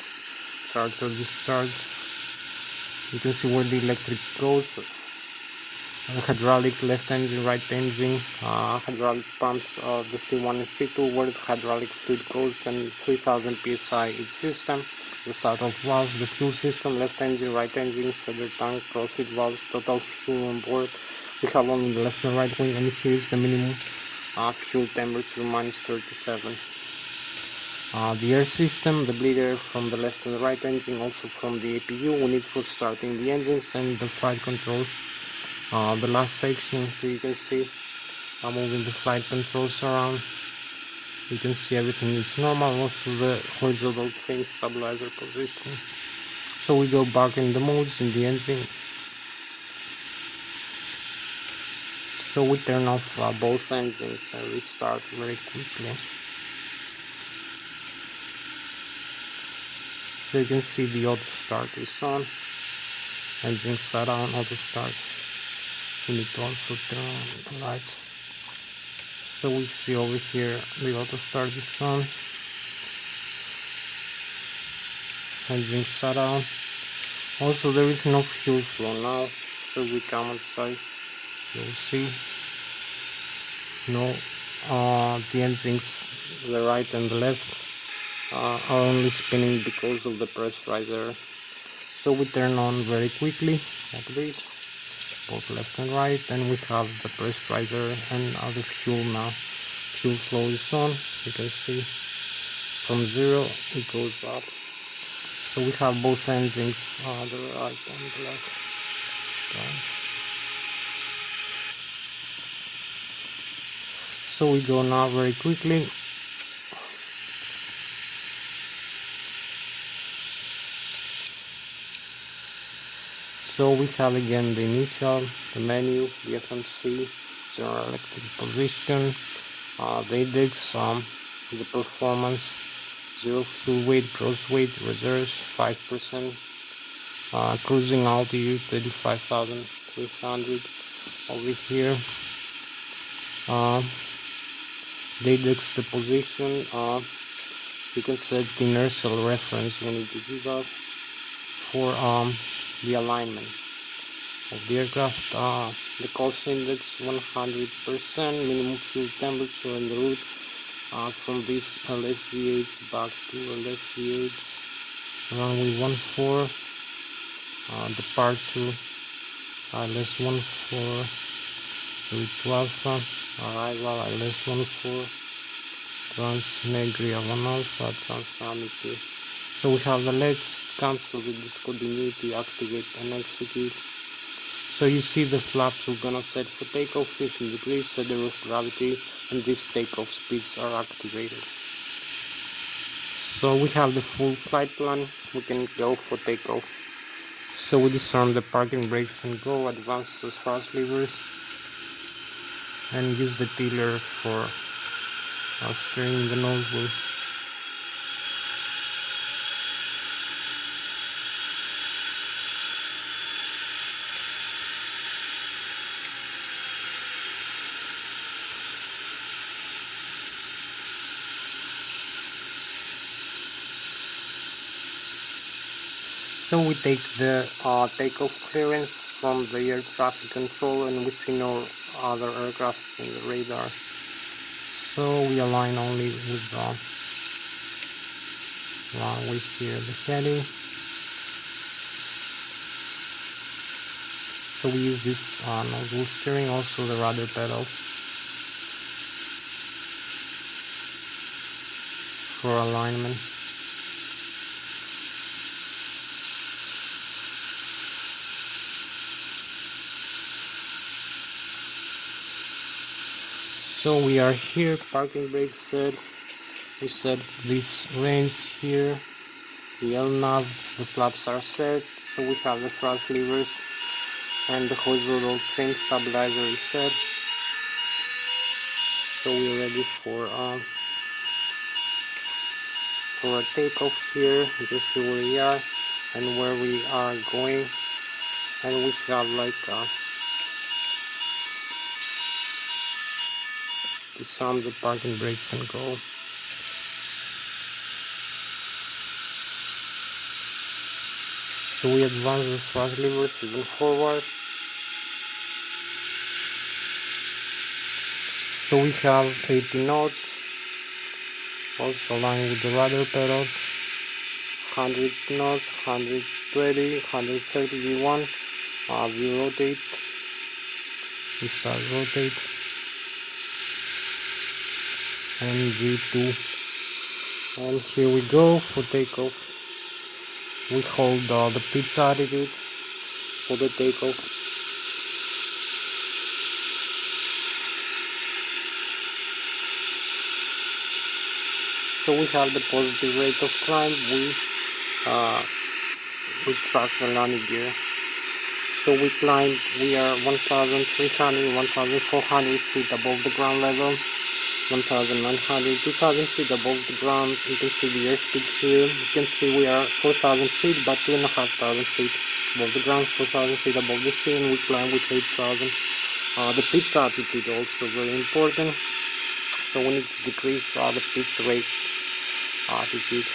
S1: charge or discharge. You can see where the electric goes. Hydraulic left engine, right engine, hydraulic pumps, the C1 and C2, where the hydraulic fluid goes, and 3000 psi each system. The start of valves, the fuel system, left engine, right engine, center tank, crossfeed valves, total fuel on board. We have only the left and right wing, and here is the minimum fuel temperature, -37. The air system, the bleed air from the left and the right engine, also from the APU. We need for starting the engines, and the flight controls. The last section, so you can see I'm moving the flight controls around. You can see everything is normal, also the horizontal trim stabilizer position. So we go back in the modes in the engine. So we turn off both engines and restart very quickly. So you can see the auto start is on. Engine shut down, auto start. We need to also turn on the lights. So we see over here the auto start is on. Engine shut down. Also there is no fuel flow now, so we come outside. You'll see no the engines, the right and the left are only spinning because of the pressurizer. So we turn on very quickly like this, both left and right, and we have the pressurizer and the fuel now. Fuel flow is on. You can see from 0 it goes up. So we have both engines, the right and the left. So we go now very quickly. So we have again the initial, the menu, the FMC, general electric position, the index, the performance, 0 fuel weight, gross weight, reserves 5%, cruising altitude 35,300 over here. The index, the position, you can set the inertial reference. We need to do that for the alignment of the aircraft. The cost index 100%, minimum fuel temperature and the route from this Lszh back to Lszh, runway 14, departure Lszh 12, arrival Lszh 14, Transnegria 1 Alpha, Transamity. So we have the legs, cancel the discontinuity, activate and execute. So you see the flaps we're gonna set for takeoff 15 degrees, center of gravity, and these takeoff speeds are activated. So we have the full flight plan, we can go for takeoff. So we disarm the parking brakes and go, advance the thrust levers, and use the tiller for steering the nose wheel. So we take the takeoff clearance from the air traffic control, and we see no other aircraft in the radar. So we align only with the runway here, the heading. So we use this nose wheel steering, also the rudder pedal for alignment. So we are here, parking brakes set, we set this range here, the LNAV, the flaps are set, so we have the thrust levers, and the horizontal trim stabilizer is set. So we're ready for a takeoff here. You can see where we are and where we are going, and we have like disarm the parking brakes and go. So we advance the thrust levers even forward. So we have 80 knots, also aligned with the rudder pedals, 100 knots, 120, 130 V1, we rotate, we start rotate, and V2, and here we go for takeoff. We hold the pizza attitude for the takeoff. So we have the positive rate of climb, we track the landing gear. So we climb, we are 1,300, 1,400 feet above the ground level, 1,900, 2,000 feet above the ground. You can see the airspeed here. You can see we are 4,000 feet, but 2,500 feet above the ground, 4,000 feet above the sea, and we climb with 8,000. The pitch altitude also very important. So we need to decrease the pitch rate altitude.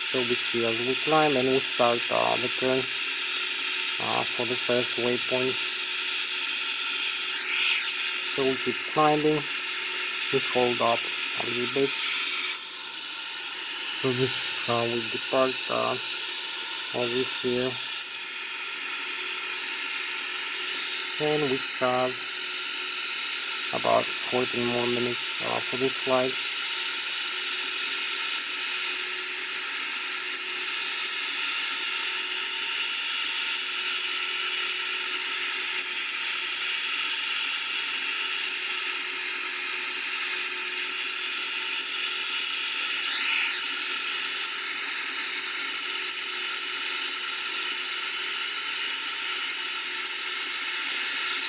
S1: So we see as we climb, and we start the turn for the first waypoint. So we keep climbing, we hold up a little bit. So this is how we depart over here. And we have about 14 more minutes for this flight.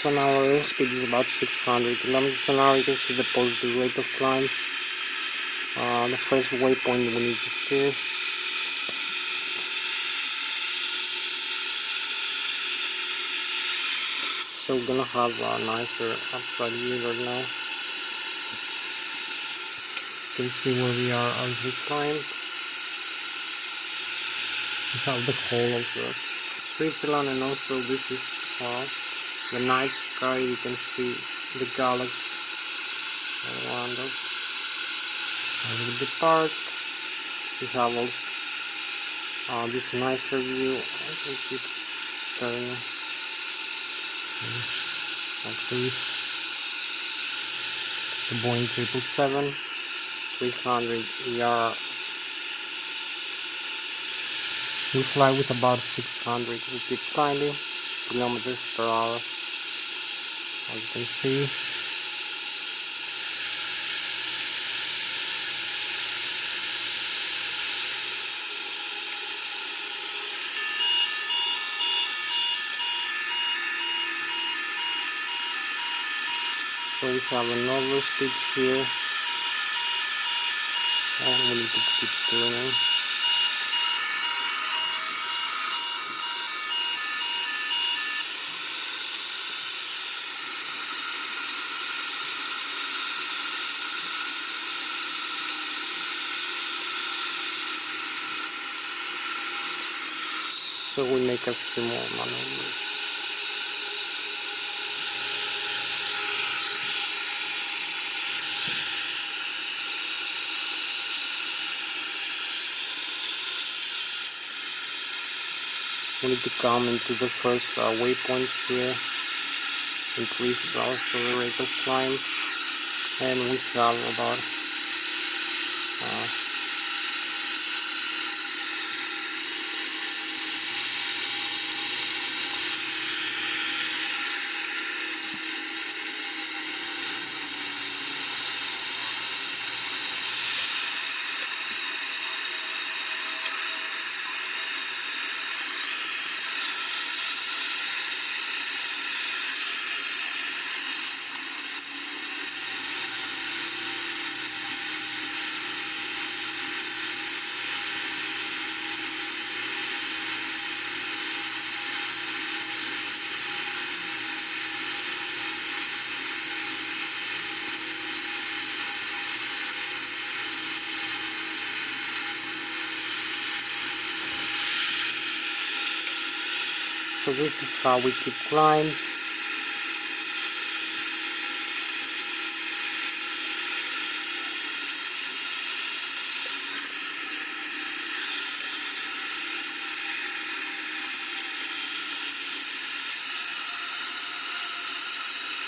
S1: So now our airspeed is about 600 kilometers an hour. You can see the positive rate of climb. The first waypoint we need to steer. So we're gonna have a nicer upside view right now. You can see where we are as we climb. We have the whole of the Switzerland, and also this is the night sky. You can see the galaxy and we depart. We have also this nicer view. I can keep turning like this. The Boeing 777, 300 ER. We fly with about 600. We keep climbing kilometers per hour, as you can see. So we have another speed here, and we need to keep turning. So we make a few more maneuvers. We need to come into the first waypoint here, increase also the rate of climb, and we have about so this is how we keep climb.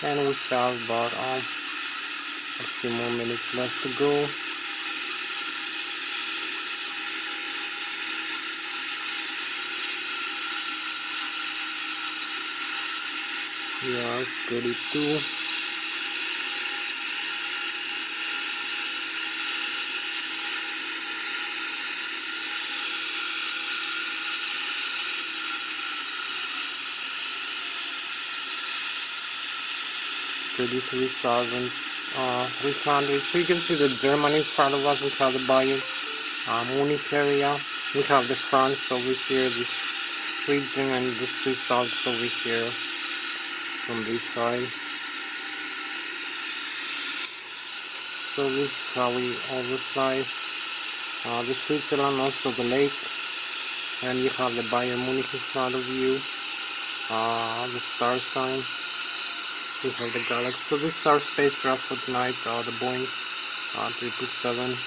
S1: And we have about a few more minutes left to go. We are 32. $33,300. So you can see the Germany in front of us. We have the Bayern Munich area. We have the France over here, this region, and the Swiss Alps over here from this side. So this is how we overfly the Switzerland, also the lake, and you have the Bayern Munich in front of you, the star sign. We have the galaxy. So this is our spacecraft for tonight, the Boeing 777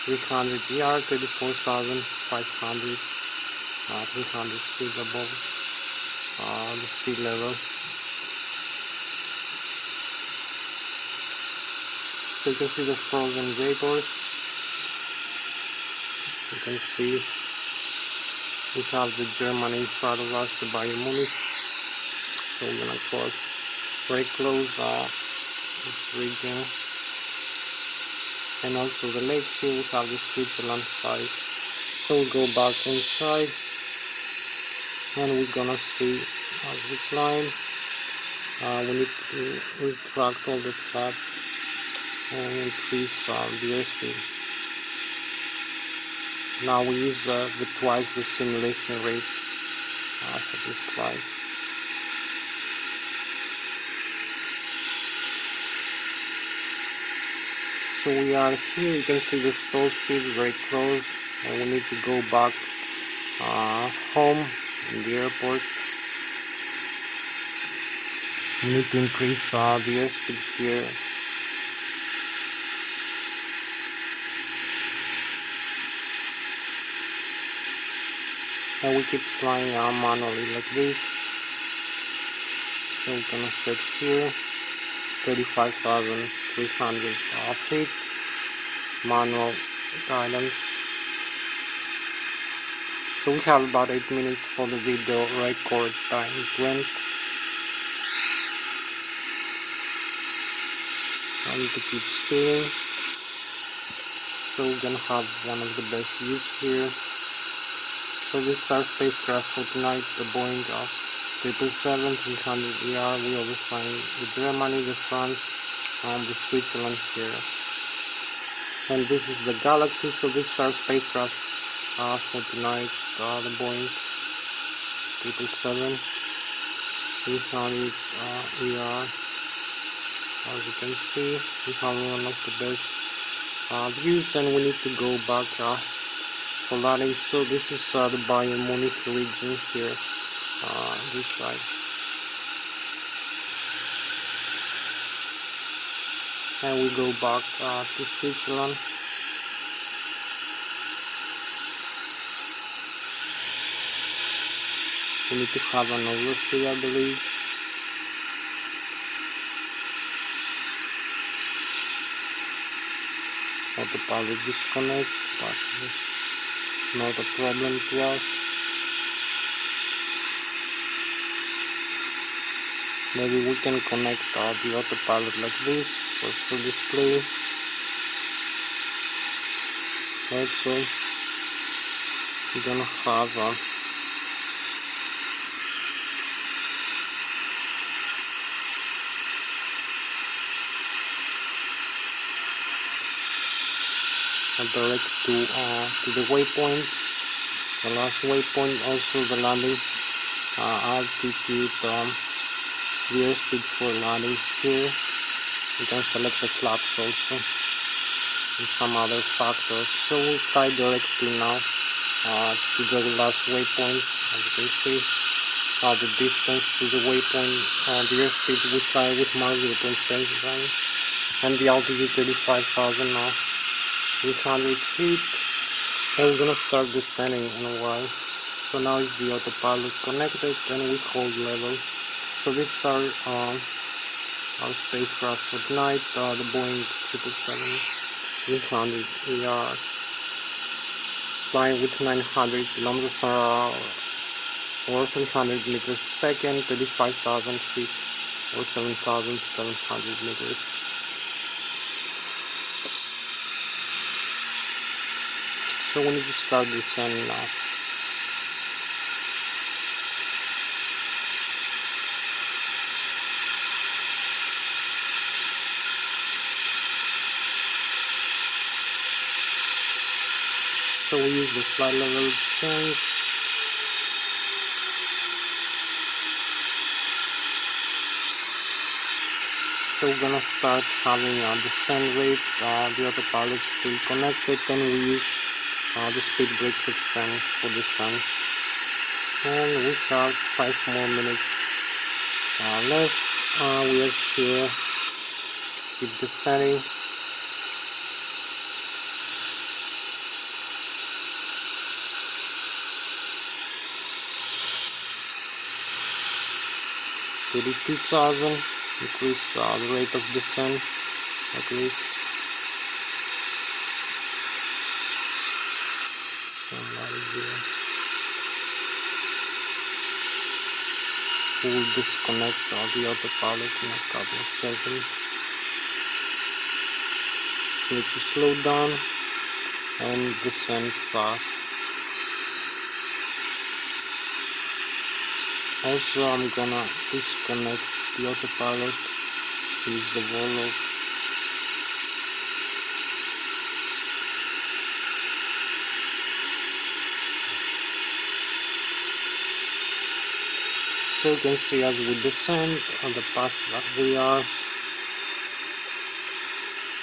S1: 300ER, 34,500, 300 feet above the sea level. So you can see the frozen vapors. You can see we have the Germany in front of us, the Bayern Munich. So we're gonna cross very close this region, and also the lake here. We have the Switzerland side. So we'll go back inside, and we're gonna see as we climb. We need to retract all the flaps and increase the airspeed. Now we use twice the simulation rate for this flight. So we are here. You can see the stall speed very close, and we need to go back home in the airport. We need to increase the airspeed here and we keep flying manually like this. So we're gonna set here 35,300 feet, manual guidance. So we have about 8 minutes for the video record time. It went. I need to keep steering. So we're gonna have one of the best views here. So this is our spacecraft for tonight, the Boeing 777-300ER. We will be flying the Germany, the France, and the Switzerland here. And this is the Galaxy. So this is our spacecraft for tonight, the Boeing 777-300ER. As you can see, we have one of the best views, and we need to go back for landing. So this is the Bayern Munich region here, this side. And we go back to Switzerland. We need to have an overstay, I believe. Autopilot disconnect, but it's not a problem to us. Maybe we can connect the autopilot like this, just for display. Also, we're gonna have a direct to the waypoint, the last waypoint. Also the landing altitude, the airspeed for landing here. You can select the flaps also and some other factors. So we'll fly direct to now to the last waypoint. As you can see, the distance to the waypoint, the airspeed we fly with Mach 0.7 and the altitude 35,300 feet, and we're gonna start descending in a while. So now is the autopilot connected, and we hold level. So this is our spacecraft for tonight, the Boeing 777-300ER, flying with 900 kilometers per hour or 300 meters per second, 35,000 feet or 7,700 meters. So we need to start descending now. So we use the flight level change. So we're gonna start having a descent rate. The autopilot is still connected, and we use the speed brakes extend for descent. And we have 5 more minutes left. We are here. Keep descending. $32,000. Increase the rate of descent at least. We'll disconnect the autopilot in a couple of seconds. Need to slow down and descend fast. Also, I'm gonna disconnect the autopilot, use the Volo. So you can see as we descend on the path that we are,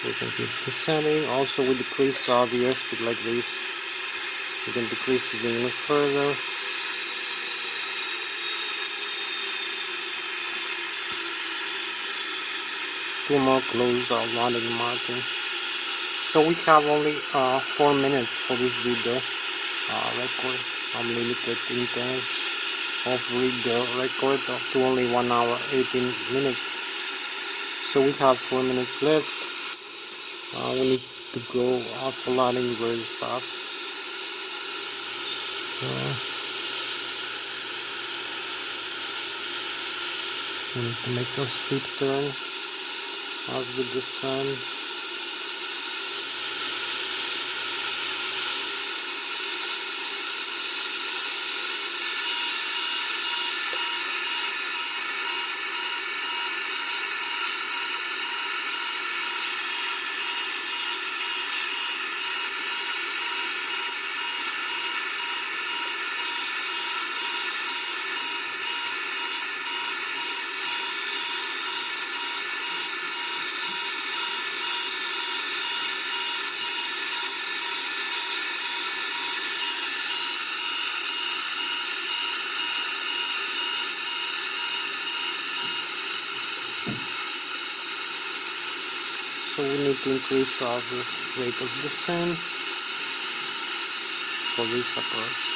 S1: we can keep descending. Also we decrease the airspeed like this. We can decrease it even further. Two more close landing marking. So we have only 4 minutes for this video record. limited in terms of read the record to only 1 hour 18 minutes. So we have 4 minutes left. We need to go for landing very fast. We need to make a steep turn as we descend. So we need to increase our rate of descent for this approach.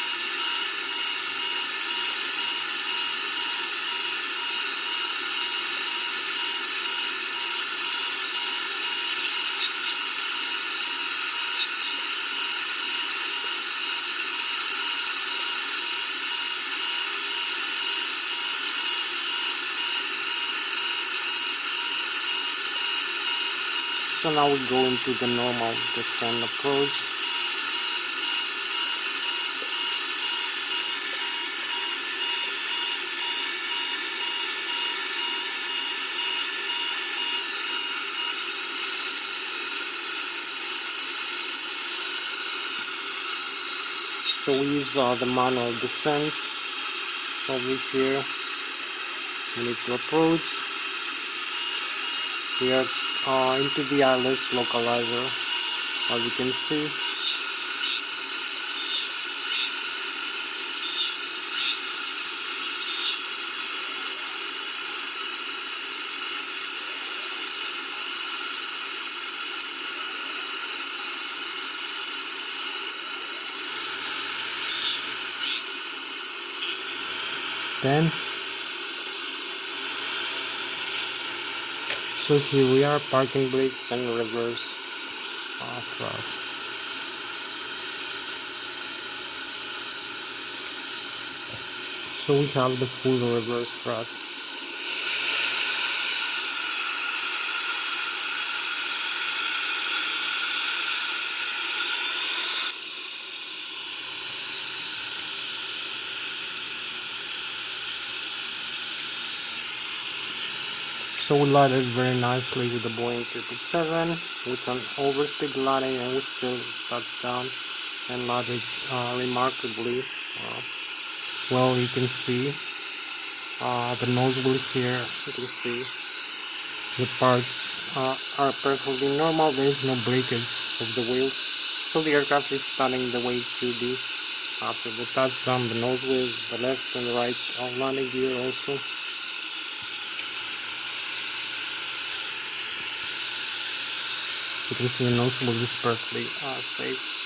S1: So now we go into the normal descent approach. So we use the manual descent over here. We need to approach. We are into the Lszh localizer, as you can see. Then, so here we are, parking brakes and reverse thrust. So we have the full reverse thrust. So we landed very nicely with the Boeing 777 with an overspeed landing, and we still touched down and landed remarkably. Well, you can see the nose wheel here. You can see the parts are perfectly normal. There is no breakage of the wheels, so the aircraft is standing the way it should be. After the touchdown, the nose wheel, the left and the right landing gear also. You can see the nose wheel is perfectly safe.